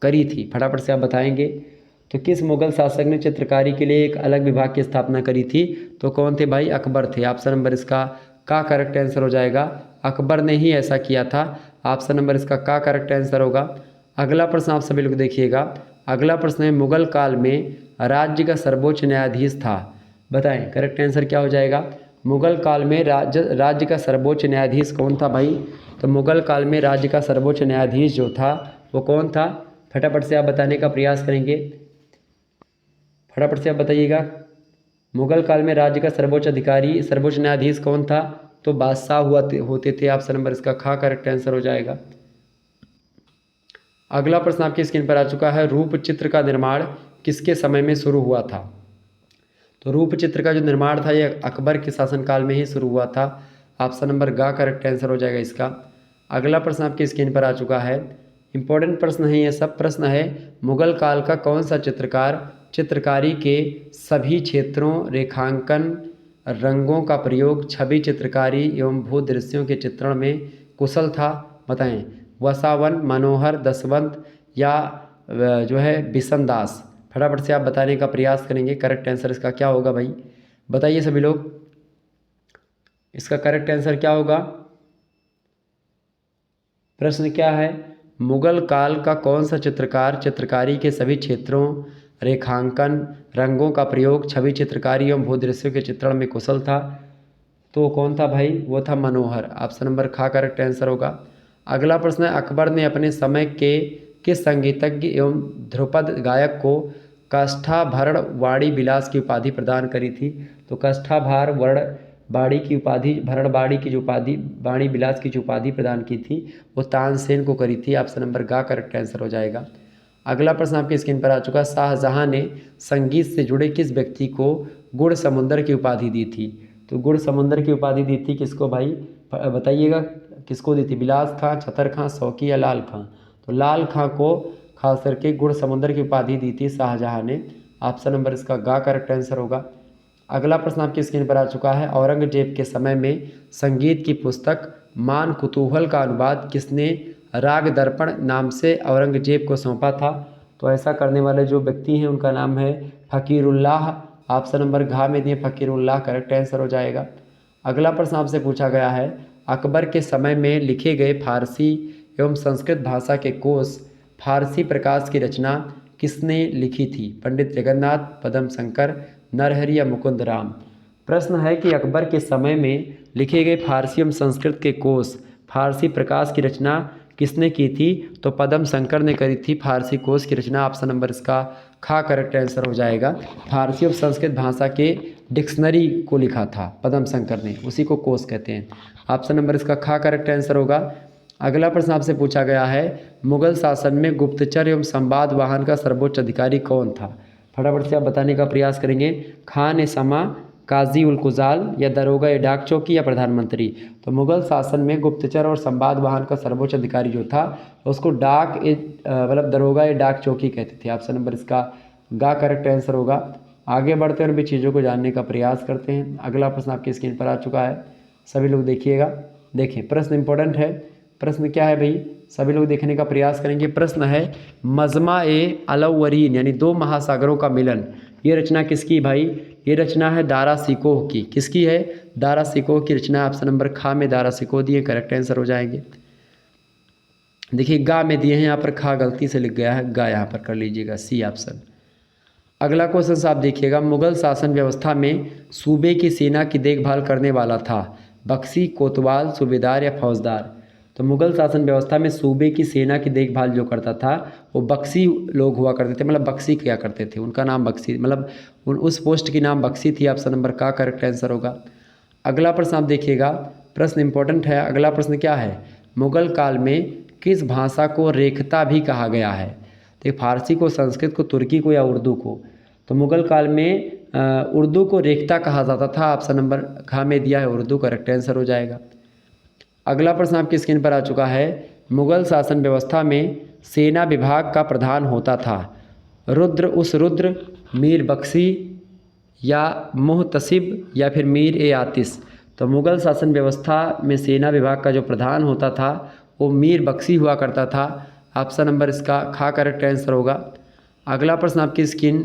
Speaker 1: करी थी? फटाफट से आप बताएंगे। तो किस मुगल शासक ने चित्रकारी के लिए एक अलग विभाग की स्थापना करी थी? तो कौन थे भाई? अकबर थे। ऑप्शन नंबर इसका का करेक्ट आंसर हो जाएगा। अकबर ने ही ऐसा किया था। ऑप्शन नंबर इसका का करेक्ट आंसर होगा। अगला प्रश्न आप सभी लोग देखिएगा। अगला प्रश्न है, मुगल काल में राज्य का सर्वोच्च न्यायाधीश था, बताएं करेक्ट आंसर क्या हो जाएगा? मुगल काल में राज्य का सर्वोच्च न्यायाधीश कौन था भाई? तो मुगल काल में राज्य का सर्वोच्च न्यायाधीश जो था वो कौन था? फटाफट से आप बताने का प्रयास करेंगे। फटाफट से आप बताइएगा। मुगल काल में राज्य का सर्वोच्च न्यायाधीश कौन था? तो बादशाह होते थे। ऑप्शन नंबर इसका खा करेक्ट आंसर हो जाएगा। अगला प्रश्न आपकी स्क्रीन पर आ चुका है, रूप चित्र का निर्माण किसके समय में शुरू हुआ था? तो रूप चित्र का जो निर्माण था ये अकबर के शासनकाल में ही शुरू हुआ था। ऑप्शन नंबर ग करेक्ट आंसर हो जाएगा इसका। अगला प्रश्न आपकी स्क्रीन पर आ चुका है, इंपॉर्टेंट प्रश्न है ये सब। प्रश्न है, मुगल काल का कौन सा चित्रकार चित्रकारी के सभी क्षेत्रों, रेखांकन, रंगों का प्रयोग, छवि चित्रकारी एवं भू दृश्यों के चित्रण में कुशल था? बताएं। वसावन, मनोहर, दसवंत या जो है बिशन-दास? फटाफट से आप बताने का प्रयास करेंगे। करेक्ट आंसर इसका क्या होगा भाई? बताइए सभी लोग, इसका करेक्ट आंसर क्या होगा? प्रश्न क्या है, मुगल काल का कौन सा चित्रकार चित्रकारी के सभी क्षेत्रों, रेखांकन, रंगों का प्रयोग, छवि चित्रकारी एवं भूदृश्यों के चित्रण में कुशल था? तो कौन था भाई? वो था मनोहर। ऑप्शन नंबर खा करेक्ट आंसर होगा। अगला प्रश्न है, अकबर ने अपने समय के किस संगीतज्ञ एवं ध्रुपद गायक को काष्ठाभरण वाणी बिलास की उपाधि प्रदान करी थी? तो काष्ठाभार वर्ण बाड़ी की उपाधि, भरण बाड़ी की जो उपाधि, वाणी बिलास की जो उपाधि प्रदान की थी वो तानसेन को करी थी। ऑप्शन नंबर गा करेक्ट आंसर हो जाएगा। अगला प्रश्न आपकी स्क्रीन पर आ चुका है, शाहजहां ने संगीत से जुड़े किस व्यक्ति को गुण समुंदर की उपाधि दी थी? तो गुण समुंदर की उपाधि दी थी किसको भाई? बताइएगा किसको दी थी? बिलास खां, छतर खां, शौकी या लाल खां? तो लाल खां को खास करके गुण समुंदर की उपाधि दी थी शाहजहां ने। ऑप्शन नंबर इसका गा करेक्ट आंसर होगा। अगला प्रश्न आपकी स्क्रीन पर आ चुका है, औरंगजेब के समय में संगीत की पुस्तक मान कुतूहल का अनुवाद किसने राग दर्पण नाम से औरंगजेब को सौंपा था? तो ऐसा करने वाले जो व्यक्ति हैं उनका नाम है फ़कीरुल्लाह। ऑप्शन नंबर घा में दिए फ़कीरुल्लाह करेक्ट आंसर हो जाएगा। अगला प्रश्न आपसे पूछा गया है, अकबर के समय में लिखे गए फारसी एवं संस्कृत भाषा के कोश फारसी प्रकाश की रचना किसने लिखी थी? पंडित जगन्नाथ, पदम शंकर, नरहरि या मुकुंद राम? प्रश्न है कि अकबर के समय में लिखे गए फारसी एवं संस्कृत के कोश फारसी प्रकाश की रचना किसने की थी? तो पदम शंकर ने करी थी फारसी कोश की रचना। ऑप्शन नंबर इसका खा करेक्ट आंसर हो जाएगा। फारसी और संस्कृत भाषा के डिक्शनरी को लिखा था पदम शंकर ने, उसी को कोश कहते हैं। ऑप्शन नंबर इसका खा करेक्ट आंसर होगा। अगला प्रश्न आपसे पूछा गया है, मुगल शासन में गुप्तचर एवं संवाद वाहन का सर्वोच्च अधिकारी कौन था? फटाफट से आप बताने का प्रयास करेंगे। खान ए समा, काजी उल कुजाल या दरोगा ए डाक चौकी या प्रधानमंत्री? तो मुगल शासन में गुप्तचर और संवाद वाहन का सर्वोच्च अधिकारी जो था उसको दरोगा ए डाक चौकी कहते थे। ऑप्शन नंबर इसका गा करेक्ट आंसर होगा। आगे बढ़ते और भी चीज़ों को जानने का प्रयास करते हैं। अगला प्रश्न आपकी स्क्रीन पर आ चुका है, सभी लोग देखिएगा। देखिए प्रश्न इंपॉर्टेंट है। प्रश्न क्या है भाई? सभी लोग देखने का प्रयास करेंगे। प्रश्न है, मजमा ए अलौवरीन यानी दो महासागरों का मिलन, ये रचना किसकी भाई? ये रचना है दारा सिकोह की। किसकी है? दारा सिकोह की रचना। ऑप्शन नंबर खा में दारा सिकोह दिए करेक्ट आंसर हो जाएंगे। देखिए गा में दिए हैं, यहाँ पर खा गलती से लिख गया है, गा यहाँ पर कर लीजिएगा, सी ऑप्शन। अगला क्वेश्चन आप देखिएगा, मुगल शासन व्यवस्था में सूबे की सेना की देखभाल करने वाला था, बख्शी, कोतवाल, सूबेदार या फौजदार। तो मुगल शासन व्यवस्था में सूबे की सेना की देखभाल जो करता था वो बख्शी लोग हुआ करते थे, मतलब बख्शी क्या करते थे, उनका नाम बख्शी, मतलब उस पोस्ट की नाम बख्शी थी। ऑप्शन नंबर का करेक्ट आंसर होगा। अगला प्रश्न आप देखिएगा, प्रश्न इंपॉर्टेंट है। अगला प्रश्न क्या है, मुगल काल में किस भाषा को रेखता भी कहा गया है। तो फारसी को, संस्कृत को, तुर्की को या उर्दू को। तो मुगल काल में उर्दू को रेखता कहा जाता था। ऑप्शन नंबर घ में दिया है उर्दू, करेक्ट आंसर हो जाएगा। अगला प्रश्न आपकी स्क्रीन पर आ चुका है, मुगल शासन व्यवस्था में सेना विभाग का प्रधान होता था, रुद्र, मीर बख्शी या मुहतसिब या फिर मीर ए आतिश। तो मुगल शासन व्यवस्था में सेना विभाग का जो प्रधान होता था वो मीर बख्शी हुआ करता था। ऑप्शन नंबर इसका खा करेक्ट आंसर होगा। अगला प्रश्न आपकी स्क्रीन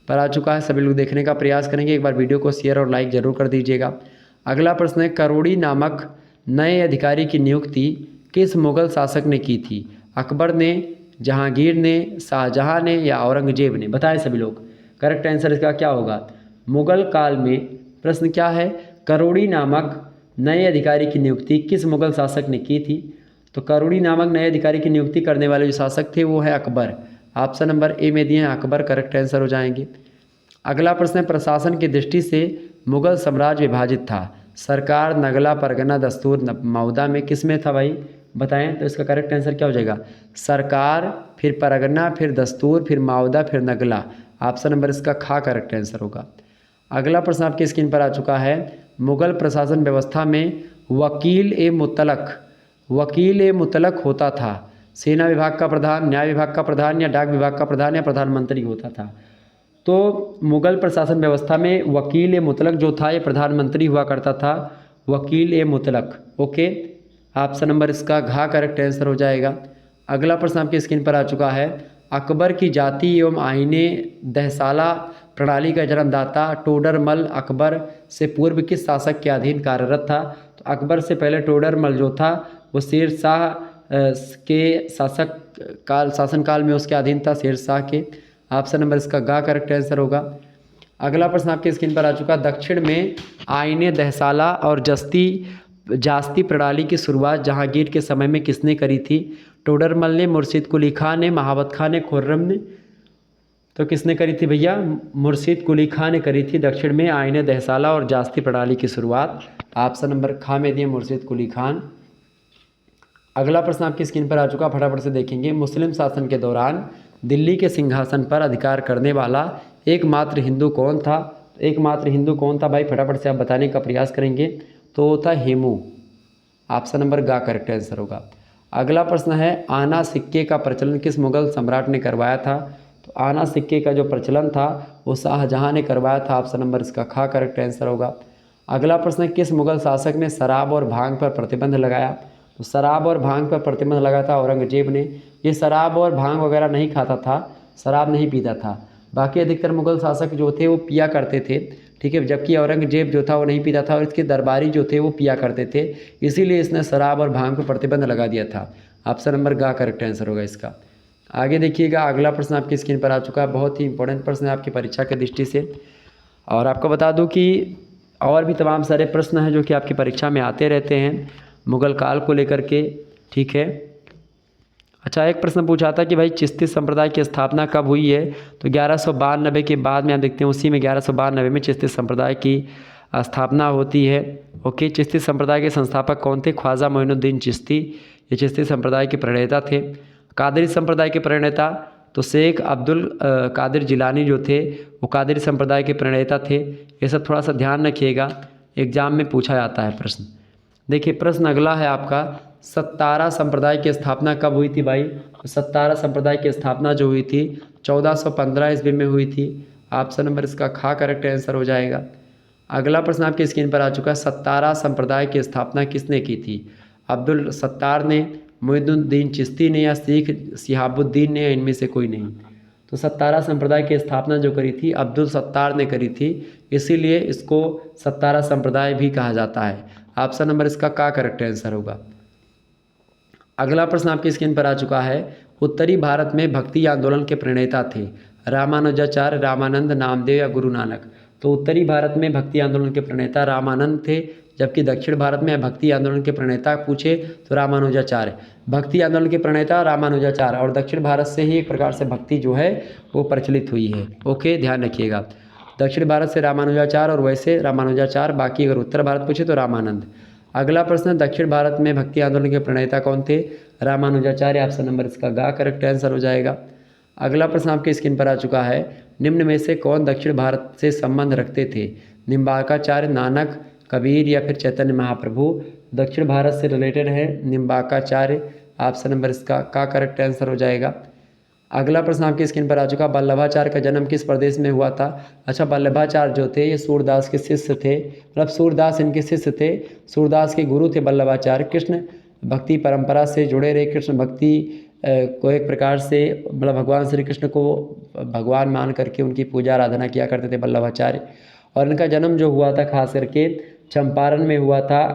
Speaker 1: पर आ चुका है, सभी लोग देखने का प्रयास करेंगे, एक बार वीडियो को शेयर और लाइक जरूर कर दीजिएगा। अगला प्रश्न है, करोड़ी नामक नए अधिकारी की नियुक्ति किस मुगल शासक ने की थी। अकबर ने, जहांगीर ने, शाहजहां ने या औरंगजेब ने। बताएं सभी लोग, करेक्ट आंसर इसका क्या होगा। मुगल काल में प्रश्न क्या है, करोड़ी नामक नए अधिकारी की नियुक्ति किस मुगल शासक ने की थी। तो करोड़ी नामक नए अधिकारी की नियुक्ति करने वाले जो शासक थे वो है अकबर। ऑप्शन नंबर ए में दिए हैं अकबर, करेक्ट आंसर हो जाएंगे। अगला प्रश्न है, प्रशासन की दृष्टि से मुगल साम्राज्य विभाजित था, सरकार, नगला, परगना, दस्तूर, मौदा में। किस में था भाई, बताएं। तो इसका करेक्ट आंसर क्या हो जाएगा, सरकार, फिर परगना, फिर दस्तूर, फिर मौदा, फिर नगला। ऑप्शन नंबर इसका खा करेक्ट आंसर होगा। अगला प्रश्न आपकी स्क्रीन पर आ चुका है, मुगल प्रशासन व्यवस्था में वकील ए मुतलक होता था, सेना विभाग का प्रधान, न्याय विभाग का प्रधान या डाक विभाग का प्रधान या प्रधानमंत्री होता था। तो मुगल प्रशासन व्यवस्था में वकील ए मुतलक जो था ये प्रधानमंत्री हुआ करता था, वकील ए मुतलक। ओके, ऑप्शन नंबर इसका घा करेक्ट आंसर हो जाएगा। अगला प्रश्न आपकी स्क्रीन पर आ चुका है, अकबर की जाति एवं आईने दहसाला प्रणाली का जन्मदाता टोडरमल अकबर से पूर्व किस शासक के अधीन कार्यरत था। तो अकबर से पहले टोडरमल जो था वो शेर शाह के शासनकाल में उसके अधीन था, शेर शाह के। ऑप्शन नंबर इसका गा करेक्ट आंसर होगा। अगला प्रश्न आपके स्क्रीन पर आ चुका, दक्षिण में आईने दहसाला और जास्ती प्रणाली की शुरुआत जहांगीर के समय में किसने करी थी। टोडरमल ने, मुर्शिद कुली खां ने, महाबत खां ने, खुर्रम ने। तो किसने करी थी भैया, मुर्शिद कुली खां ने करी थी दक्षिण में आईने दहसाला और जास्ती प्रणाली की शुरुआत। ऑप्शन नंबर खा में दिए मुर्शिद कुली खान। अगला प्रश्न आपकी स्क्रीन पर आ चुका, फटाफट से देखेंगे, मुस्लिम शासन के दौरान दिल्ली के सिंहासन पर अधिकार करने वाला एकमात्र हिंदू कौन था। एकमात्र हिंदू कौन था भाई, फटाफट से आप बताने का प्रयास करेंगे। तो वो था हेमू। ऑप्शन नंबर गा करेक्ट आंसर होगा। अगला प्रश्न है, आना सिक्के का प्रचलन किस मुगल सम्राट ने करवाया था। तो आना सिक्के का जो प्रचलन था वो शाहजहां ने करवाया था। ऑप्शन नंबर इसका खा करेक्ट आंसर होगा। अगला प्रश्न है, किस मुगल शासक ने शराब और भांग पर प्रतिबंध लगाया। तो शराब और भांग पर प्रतिबंध लगाया था औरंगजेब ने। ये शराब और भांग वगैरह नहीं खाता था, शराब नहीं पीता था। बाकी अधिकतर मुगल शासक जो थे वो पिया करते थे, ठीक है, जबकि औरंगजेब जो था वो नहीं पीता था और इसके दरबारी जो थे वो पिया करते थे, इसीलिए इसने शराब और भांग पर प्रतिबंध लगा दिया था। ऑप्शन नंबर गा करेक्ट आंसर होगा इसका। आगे देखिएगा, अगला प्रश्न आपकी स्क्रीन पर आ चुका है, बहुत ही इंपॉर्टेंट प्रश्न है आपकी परीक्षा की दृष्टि से। और आपको बता दूं कि और भी तमाम सारे प्रश्न हैं जो कि आपकी परीक्षा में आते रहते हैं मुगल काल को लेकर के, ठीक है। अच्छा, एक प्रश्न पूछा था कि भाई चिश्ती संप्रदाय की स्थापना कब हुई है। तो 1192 के बाद में आप देखते हैं, उसी में 1192 में चिश्ती संप्रदाय की स्थापना होती है। ओके, चिश्ती संप्रदाय के संस्थापक कौन थे, ख्वाजा मोइनुद्दीन चिश्ती, ये चिश्ती संप्रदाय के प्रणेता थे। कादरी संप्रदाय के प्रणेता तो शेख अब्दुल कादिर जिलानी जो थे वो कादरी संप्रदाय के प्रणेता थे। ये सब थोड़ा सा ध्यान रखिएगा, एग्जाम में पूछा जाता है प्रश्न। देखिए प्रश्न अगला है आपका, सत्तारा संप्रदाय की स्थापना कब हुई थी भाई। तो सत्तारा संप्रदाय की स्थापना जो हुई थी 1415 ईस्वी में हुई थी। ऑप्शन नंबर इसका खा करेक्ट आंसर हो जाएगा। अगला प्रश्न आपकी स्क्रीन पर आ चुका है, सत्तारा संप्रदाय की स्थापना किसने की थी। अब्दुल सत्तार ने, मोइनुद्दीन चिश्ती ने या शेख शिहाबुद्दीन ने, या इनमें से कोई नहीं। तो सत्तारा संप्रदाय की स्थापना जो करी थी अब्दुल सत्तार ने करी थी, इसीलिए इसको सत्तारा संप्रदाय भी कहा जाता है। ऑप्शन नंबर इसका का करेक्ट आंसर होगा। अगला प्रश्न आपकी स्क्रीन पर आ चुका है। उत्तरी भारत में भक्ति आंदोलन के प्रणेता थे रामानुजाचार्य, रामानंद, नामदेव या गुरु नानक। तो उत्तरी भारत में भक्ति आंदोलन के प्रणेता रामानंद थे, जबकि दक्षिण भारत में भक्ति आंदोलन के प्रणेता पूछे तो रामानुजाचार्य। भक्ति आंदोलन के प्रणेता रामानुजाचार्य और दक्षिण भारत से ही एक प्रकार से भक्ति जो है वो प्रचलित हुई है। ओके, ध्यान रखिएगा, दक्षिण भारत से रामानुजाचार्य और वैसे रामानुजाचार्य, बाकी अगर उत्तर भारत पूछे तो रामानंद। अगला प्रश्न, दक्षिण भारत में भक्ति आंदोलन के प्रणेता कौन थे? रामानुजाचार्य। ऑप्शन नंबर इसका गा करेक्ट आंसर हो जाएगा। अगला प्रश्न आपके स्क्रीन पर आ चुका है। निम्न में से कौन दक्षिण भारत से संबंध रखते थे? निम्बार्काचार्य, नानक, कबीर या फिर चैतन्य महाप्रभु। दक्षिण भारत से रिलेटेड है निम्बार्काचार्य। ऑप्शन नंबर इसका का करेक्ट आंसर हो जाएगा। अगला प्रश्न आपकी स्क्रीन पर आ चुका, वल्लभाचार्य का जन्म किस प्रदेश में हुआ था? अच्छा, वल्लभाचार्य जो थे ये सूरदास के शिष्य थे, मतलब सूरदास इनके शिष्य थे। सूरदास के गुरु थे वल्लभाचार्य। कृष्ण भक्ति परंपरा से जुड़े रहे, कृष्ण भक्ति को एक प्रकार से मतलब भगवान श्री कृष्ण को भगवान मान करके उनकी पूजा आराधना किया करते थे वल्लभाचार्य। और इनका जन्म जो हुआ था खास करके चंपारण में हुआ था।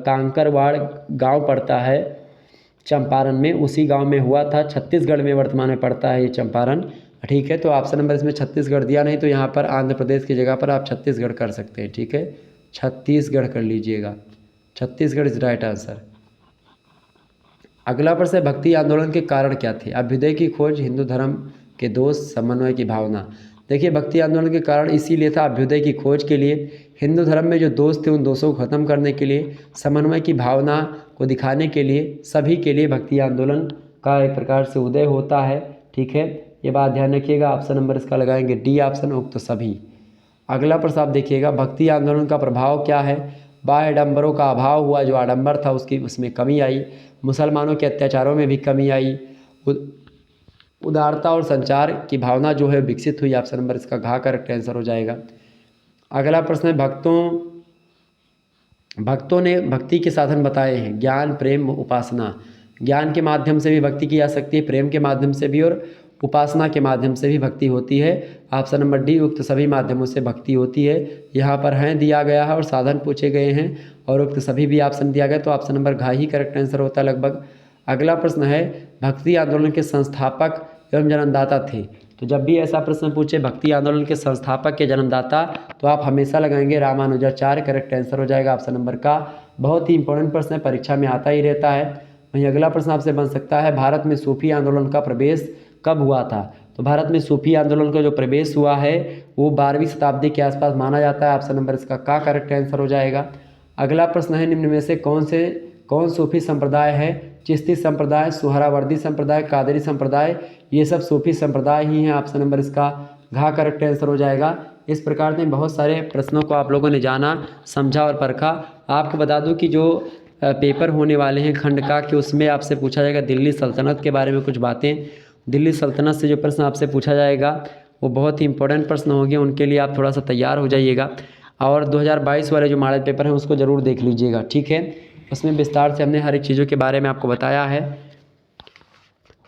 Speaker 1: कांकरवाड़ गाँव पड़ता है चंपारण में, उसी गांव में हुआ था। छत्तीसगढ़ में वर्तमान में पड़ता है ये चंपारण। ठीक है, तो ऑप्शन नंबर इसमें छत्तीसगढ़ दिया नहीं, तो यहाँ पर आंध्र प्रदेश की जगह पर आप छत्तीसगढ़ कर सकते हैं। ठीक है, छत्तीसगढ़ कर लीजिएगा, छत्तीसगढ़ इज राइट आंसर। अगला प्रश्न है, भक्ति आंदोलन के कारण क्या थे? अभ्युदय की खोज, हिंदू धर्म के दोष, समन्वय की भावना। देखिए, भक्ति आंदोलन के कारण इसीलिए था अभ्युदय की खोज के लिए, हिंदू धर्म में जो दोष थे उन दोषों को खत्म करने के लिए, समन्वय की भावना को दिखाने के लिए, सभी के लिए भक्ति आंदोलन का एक प्रकार से उदय होता है। ठीक है, ये बात ध्यान रखिएगा। ऑप्शन नंबर इसका लगाएंगे डी ऑप्शन, उक्त सभी। अगला प्रश्न आप देखिएगा, भक्ति आंदोलन का प्रभाव क्या है? बाह्य आडंबरों का अभाव हुआ, जो आडंबर था उसमें कमी आई। मुसलमानों के अत्याचारों में भी कमी आई। उदारता और संचार की भावना जो है विकसित हुई। ऑप्शन नंबर इसका घा करेक्ट आंसर हो जाएगा। अगला प्रश्न है, भक्तों ने भक्ति के साधन बताए हैं, ज्ञान, प्रेम, उपासना। ज्ञान के माध्यम से भी भक्ति की जा सकती है, प्रेम के माध्यम से भी और उपासना के माध्यम से भी भक्ति होती है। ऑप्शन नंबर डी, उक्त सभी माध्यमों से भक्ति होती है। यहाँ पर हैं दिया गया है और साधन पूछे गए हैं और उक्त सभी भी ऑप्शन दिया गया, तो ऑप्शन नंबर घा ही करेक्ट आंसर होता है लगभग। अगला प्रश्न है, भक्ति आंदोलन के संस्थापक एवं जन्मदाता थे। तो जब भी ऐसा प्रश्न पूछे भक्ति आंदोलन के संस्थापक के जन्मदाता, तो आप हमेशा लगाएंगे रामानुजाचार्य, करेक्ट आंसर हो जाएगा ऑप्शन नंबर का। बहुत ही इंपॉर्टेंट प्रश्न है, परीक्षा में आता ही रहता है। वहीं अगला प्रश्न आपसे बन सकता है, भारत में सूफी आंदोलन का प्रवेश कब हुआ था? तो भारत में सूफी आंदोलन का जो प्रवेश हुआ है वो 12वीं शताब्दी के आसपास माना जाता है। ऑप्शन नंबर इसका का करेक्ट आंसर हो जाएगा। अगला प्रश्न है, निम्न में से कौन सूफी संप्रदाय है? चिश्ती संप्रदाय, सुहरावर्दी संप्रदाय, कादरी संप्रदाय, ये सब सूफी संप्रदाय ही हैं। ऑप्शन नंबर इसका घा करेक्ट आंसर हो जाएगा। इस प्रकार से बहुत सारे प्रश्नों को आप लोगों ने जाना, समझा और परखा। आपको बता दूं कि जो पेपर होने वाले हैं खंड का, कि उसमें आपसे पूछा जाएगा दिल्ली सल्तनत के बारे में कुछ बातें। दिल्ली सल्तनत से जो प्रश्न आपसे पूछा जाएगा वो बहुत ही इंपॉर्टेंट प्रश्न होंगे, उनके लिए आप थोड़ा सा तैयार हो जाइएगा। और 2022 वाले जो मॉडल पेपर हैं उसको ज़रूर देख लीजिएगा। ठीक है, उसमें विस्तार से हमने हर एक चीज़ों के बारे में आपको बताया है।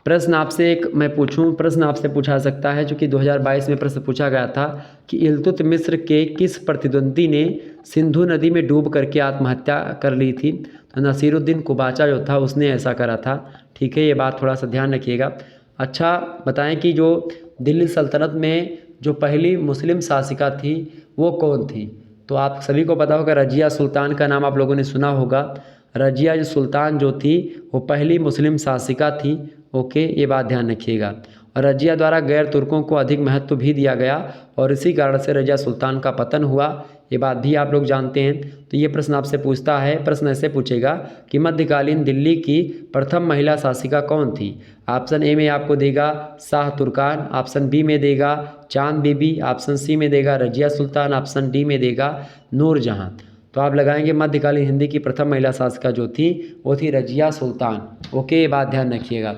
Speaker 1: प्रश्न आपसे पूछा सकता है, जो कि 2022 में प्रश्न पूछा गया था कि इल्तुतमिश के किस प्रतिद्वंदी ने सिंधु नदी में डूब करके आत्महत्या कर ली थी? तो नसीरुद्दीन कुबाचा जो था उसने ऐसा करा था। ठीक है, ये बात थोड़ा सा ध्यान रखिएगा। अच्छा, बताएं कि जो दिल्ली सल्तनत में जो पहली मुस्लिम शासिका थी वो कौन थी? तो आप सभी को पता होगा, रजिया सुल्तान का नाम आप लोगों ने सुना होगा। रजिया सुल्तान जो थी वो पहली मुस्लिम शासिका थी। ओके, ये बात ध्यान रखिएगा। और रजिया द्वारा गैर तुर्कों को अधिक महत्व भी दिया गया और इसी कारण से रजिया सुल्तान का पतन हुआ, ये बात भी आप लोग जानते हैं। तो ये प्रश्न आपसे पूछता है, प्रश्न ऐसे पूछेगा कि मध्यकालीन दिल्ली की प्रथम महिला शासिका कौन थी? ऑप्शन ए में आपको देगा शाह तुर्कान, ऑप्शन बी में देगा चांद बीबी, ऑप्शन सी में देगा रजिया सुल्तान, ऑप्शन डी में देगा नूरजहां। तो आप लगाएंगे मध्यकालीन हिंदी की प्रथम महिला शासिका जो थी वो थी रजिया सुल्तान। ओके, ये बात ध्यान रखिएगा।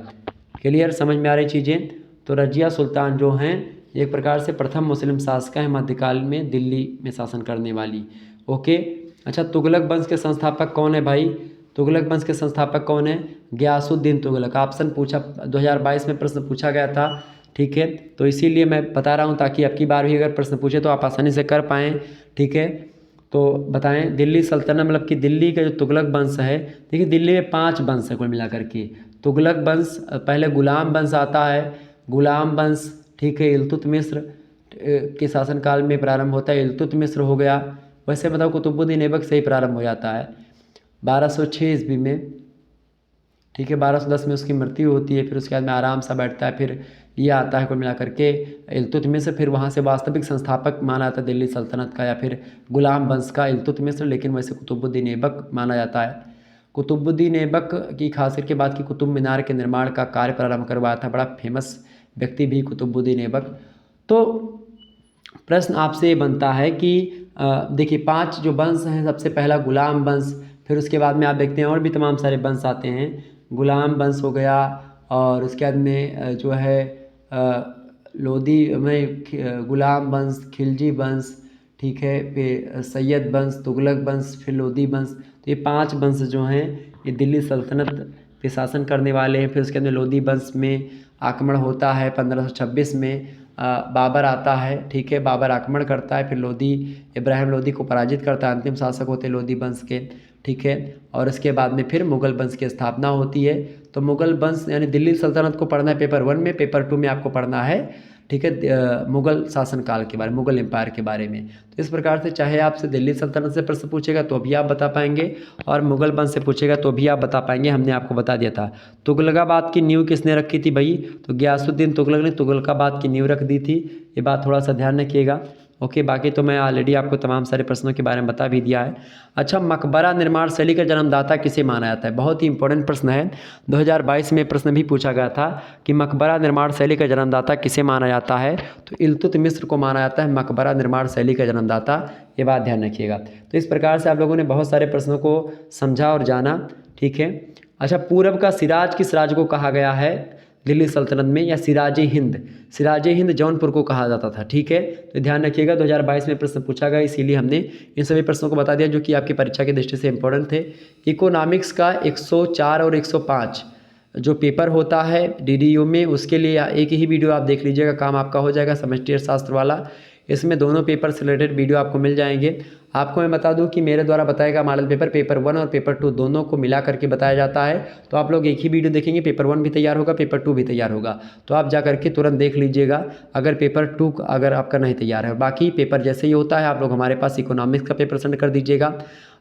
Speaker 1: क्लियर, समझ में आ रही चीज़ें? तो रजिया सुल्तान जो हैं एक प्रकार से प्रथम मुस्लिम शासिका है मध्यकाल में दिल्ली में शासन करने वाली। ओके, अच्छा, तुगलक वंश के संस्थापक कौन है भाई? तुगलक वंश के संस्थापक कौन है? गयासुद्दीन तुगलक। ऑप्शन पूछा 2022 में प्रश्न पूछा गया था। ठीक है, तो इसीलिए मैं बता रहा हूँ ताकि अब की बार भी अगर प्रश्न पूछे तो आप आसानी से कर पाएँ। ठीक है, तो बताएं दिल्ली सल्तनत मतलब कि दिल्ली का जो तुगलक वंश है, देखिए दिल्ली में 5 वंश है कुल मिलाकर के। तुगलक वंश, पहले गुलाम वंश आता है, गुलाम वंश, ठीक है, इल्तुतमिश के शासनकाल में प्रारंभ होता है, इल्तुतमिश हो गया। वैसे मतलब कुतुबुद्दीन ऐबक से ही प्रारंभ हो जाता है 1206 ईस्वी में, ठीक है। 1210 में उसकी मृत्यु होती है, फिर उसके बाद में आराम सा बैठता है। फिर ये आता है कुल मिलाकर के इल्तुतमिश, फिर वहाँ से वास्तविक संस्थापक माना जाता है दिल्ली सल्तनत का, या फिर गुलाम वंश का इल्तुतमिश, लेकिन वैसे कुतुबुद्दीन ऐबक माना जाता है। कुतुबुद्दीन ऐबक की खास करके बात की, कुतुब मीनार के निर्माण का कार्य प्रारंभ करवाया था, बड़ा फेमस व्यक्ति भी कुतुबुद्दीन ऐबक। तो प्रश्न आपसे ये बनता है कि देखिए 5 जो वंश हैं, सबसे पहला गुलाम वंश, फिर उसके बाद में आप देखते हैं और भी तमाम सारे वंश आते हैं। गुलाम वंश हो गया, और उसके बाद में जो है लोधी में गुलाम वंश, खिलजी वंश, ठीक है, फिर सैयद वंश, तुगलक वंश, फिर लोधी वंश। तो ये 5 वंश जो हैं ये दिल्ली सल्तनत पे शासन करने वाले हैं। फिर उसके अंदर लोधी वंश में आक्रमण होता है 1526 में, बाबर आता है, ठीक है, बाबर आक्रमण करता है, फिर लोधी इब्राहिम लोधी को पराजित करता है, अंतिम शासक होते लोधी वंश के, ठीक है। और इसके बाद में फिर मुगल वंश की स्थापना होती है। तो मुगल वंश यानी दिल्ली सल्तनत को पढ़ना है पेपर 1 में, पेपर 2 में आपको पढ़ना है, ठीक है, मुगल शासनकाल के बारे में, मुगल एम्पायर के बारे में। तो इस प्रकार से चाहे आपसे दिल्ली सल्तनत से प्रश्न पूछेगा तो भी आप बता पाएंगे, और मुगल वंश से पूछेगा तो भी आप बता पाएंगे। हमने आपको बता दिया था। तुगलकाबाद की नींव किसने रखी थी भाई? तो गयासुद्दीन तुगलक ने तुगलकाबाद की नींव रख दी थी। ये बात थोड़ा सा ध्यान रखिएगा। ओके, बाकी तो मैं ऑलरेडी आपको तमाम सारे प्रश्नों के बारे में बता भी दिया है। अच्छा, मकबरा निर्माण शैली का जन्मदाता किसे माना जाता है? बहुत ही इंपॉर्टेंट प्रश्न है। 2022 में प्रश्न भी पूछा गया था कि मकबरा निर्माण शैली का जन्मदाता किसे माना जाता है? तो इल्तुतमिश को माना जाता है मकबरा निर्माण शैली का जन्मदाता। ये बात ध्यान रखिएगा। तो इस प्रकार से आप लोगों ने बहुत सारे प्रश्नों को समझा और जाना, ठीक है। अच्छा, पूरब का सिराज किस राज्य को कहा गया है दिल्ली सल्तनत में? या सिराज हिंद, सिराज हिंद जौनपुर को कहा जाता था, ठीक है। तो ध्यान रखिएगा, 2022 में प्रश्न पूछा गया, इसीलिए हमने इन सभी प्रश्नों को बता दिया जो कि आपकी परीक्षा की दृष्टि से इंपॉर्टेंट थे। इकोनॉमिक्स का 104 और 105 जो पेपर होता है DDU में, उसके लिए एक ही वीडियो आप देख लीजिएगा, काम आपका हो जाएगा, समष्टि अर्थशास्त्र वाला। इसमें दोनों पेपर से रिलेटेड वीडियो आपको मिल जाएंगे। आपको मैं बता दूं कि मेरे द्वारा बताएगा मॉडल पेपर, पेपर 1 और पेपर 2 दोनों को मिला करके बताया जाता है। तो आप लोग एक ही वीडियो देखेंगे, पेपर 1 भी तैयार होगा, पेपर 2 भी तैयार होगा। तो आप जा करके तुरंत देख लीजिएगा अगर पेपर 2 अगर आपका नहीं तैयार है। बाकी पेपर जैसे ही होता है आप लोग हमारे पास इकोनॉमिक्स का पेपर सेंड कर दीजिएगा,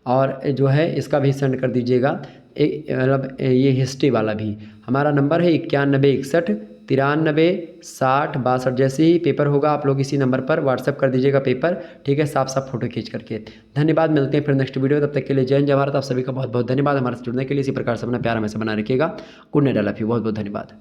Speaker 1: और जो है इसका भी सेंड कर दीजिएगा, मतलब ये हिस्ट्री वाला भी। हमारा नंबर है 9161 93 60 62। जैसे ही पेपर होगा आप लोग इसी नंबर पर व्हाट्सएप कर दीजिएगा पेपर, ठीक है, साफ साफ फोटो खींच करके। धन्यवाद, मिलते हैं फिर नेक्स्ट वीडियो। तब तक के लिए जय हिंद जय भारत। आप सभी का बहुत बहुत धन्यवाद हमारे से जुड़ने के लिए। इसी प्रकार से अपना प्यार हमेशा बना रखिएगा। Good night, I love you, बहुत बहुत धन्यवाद।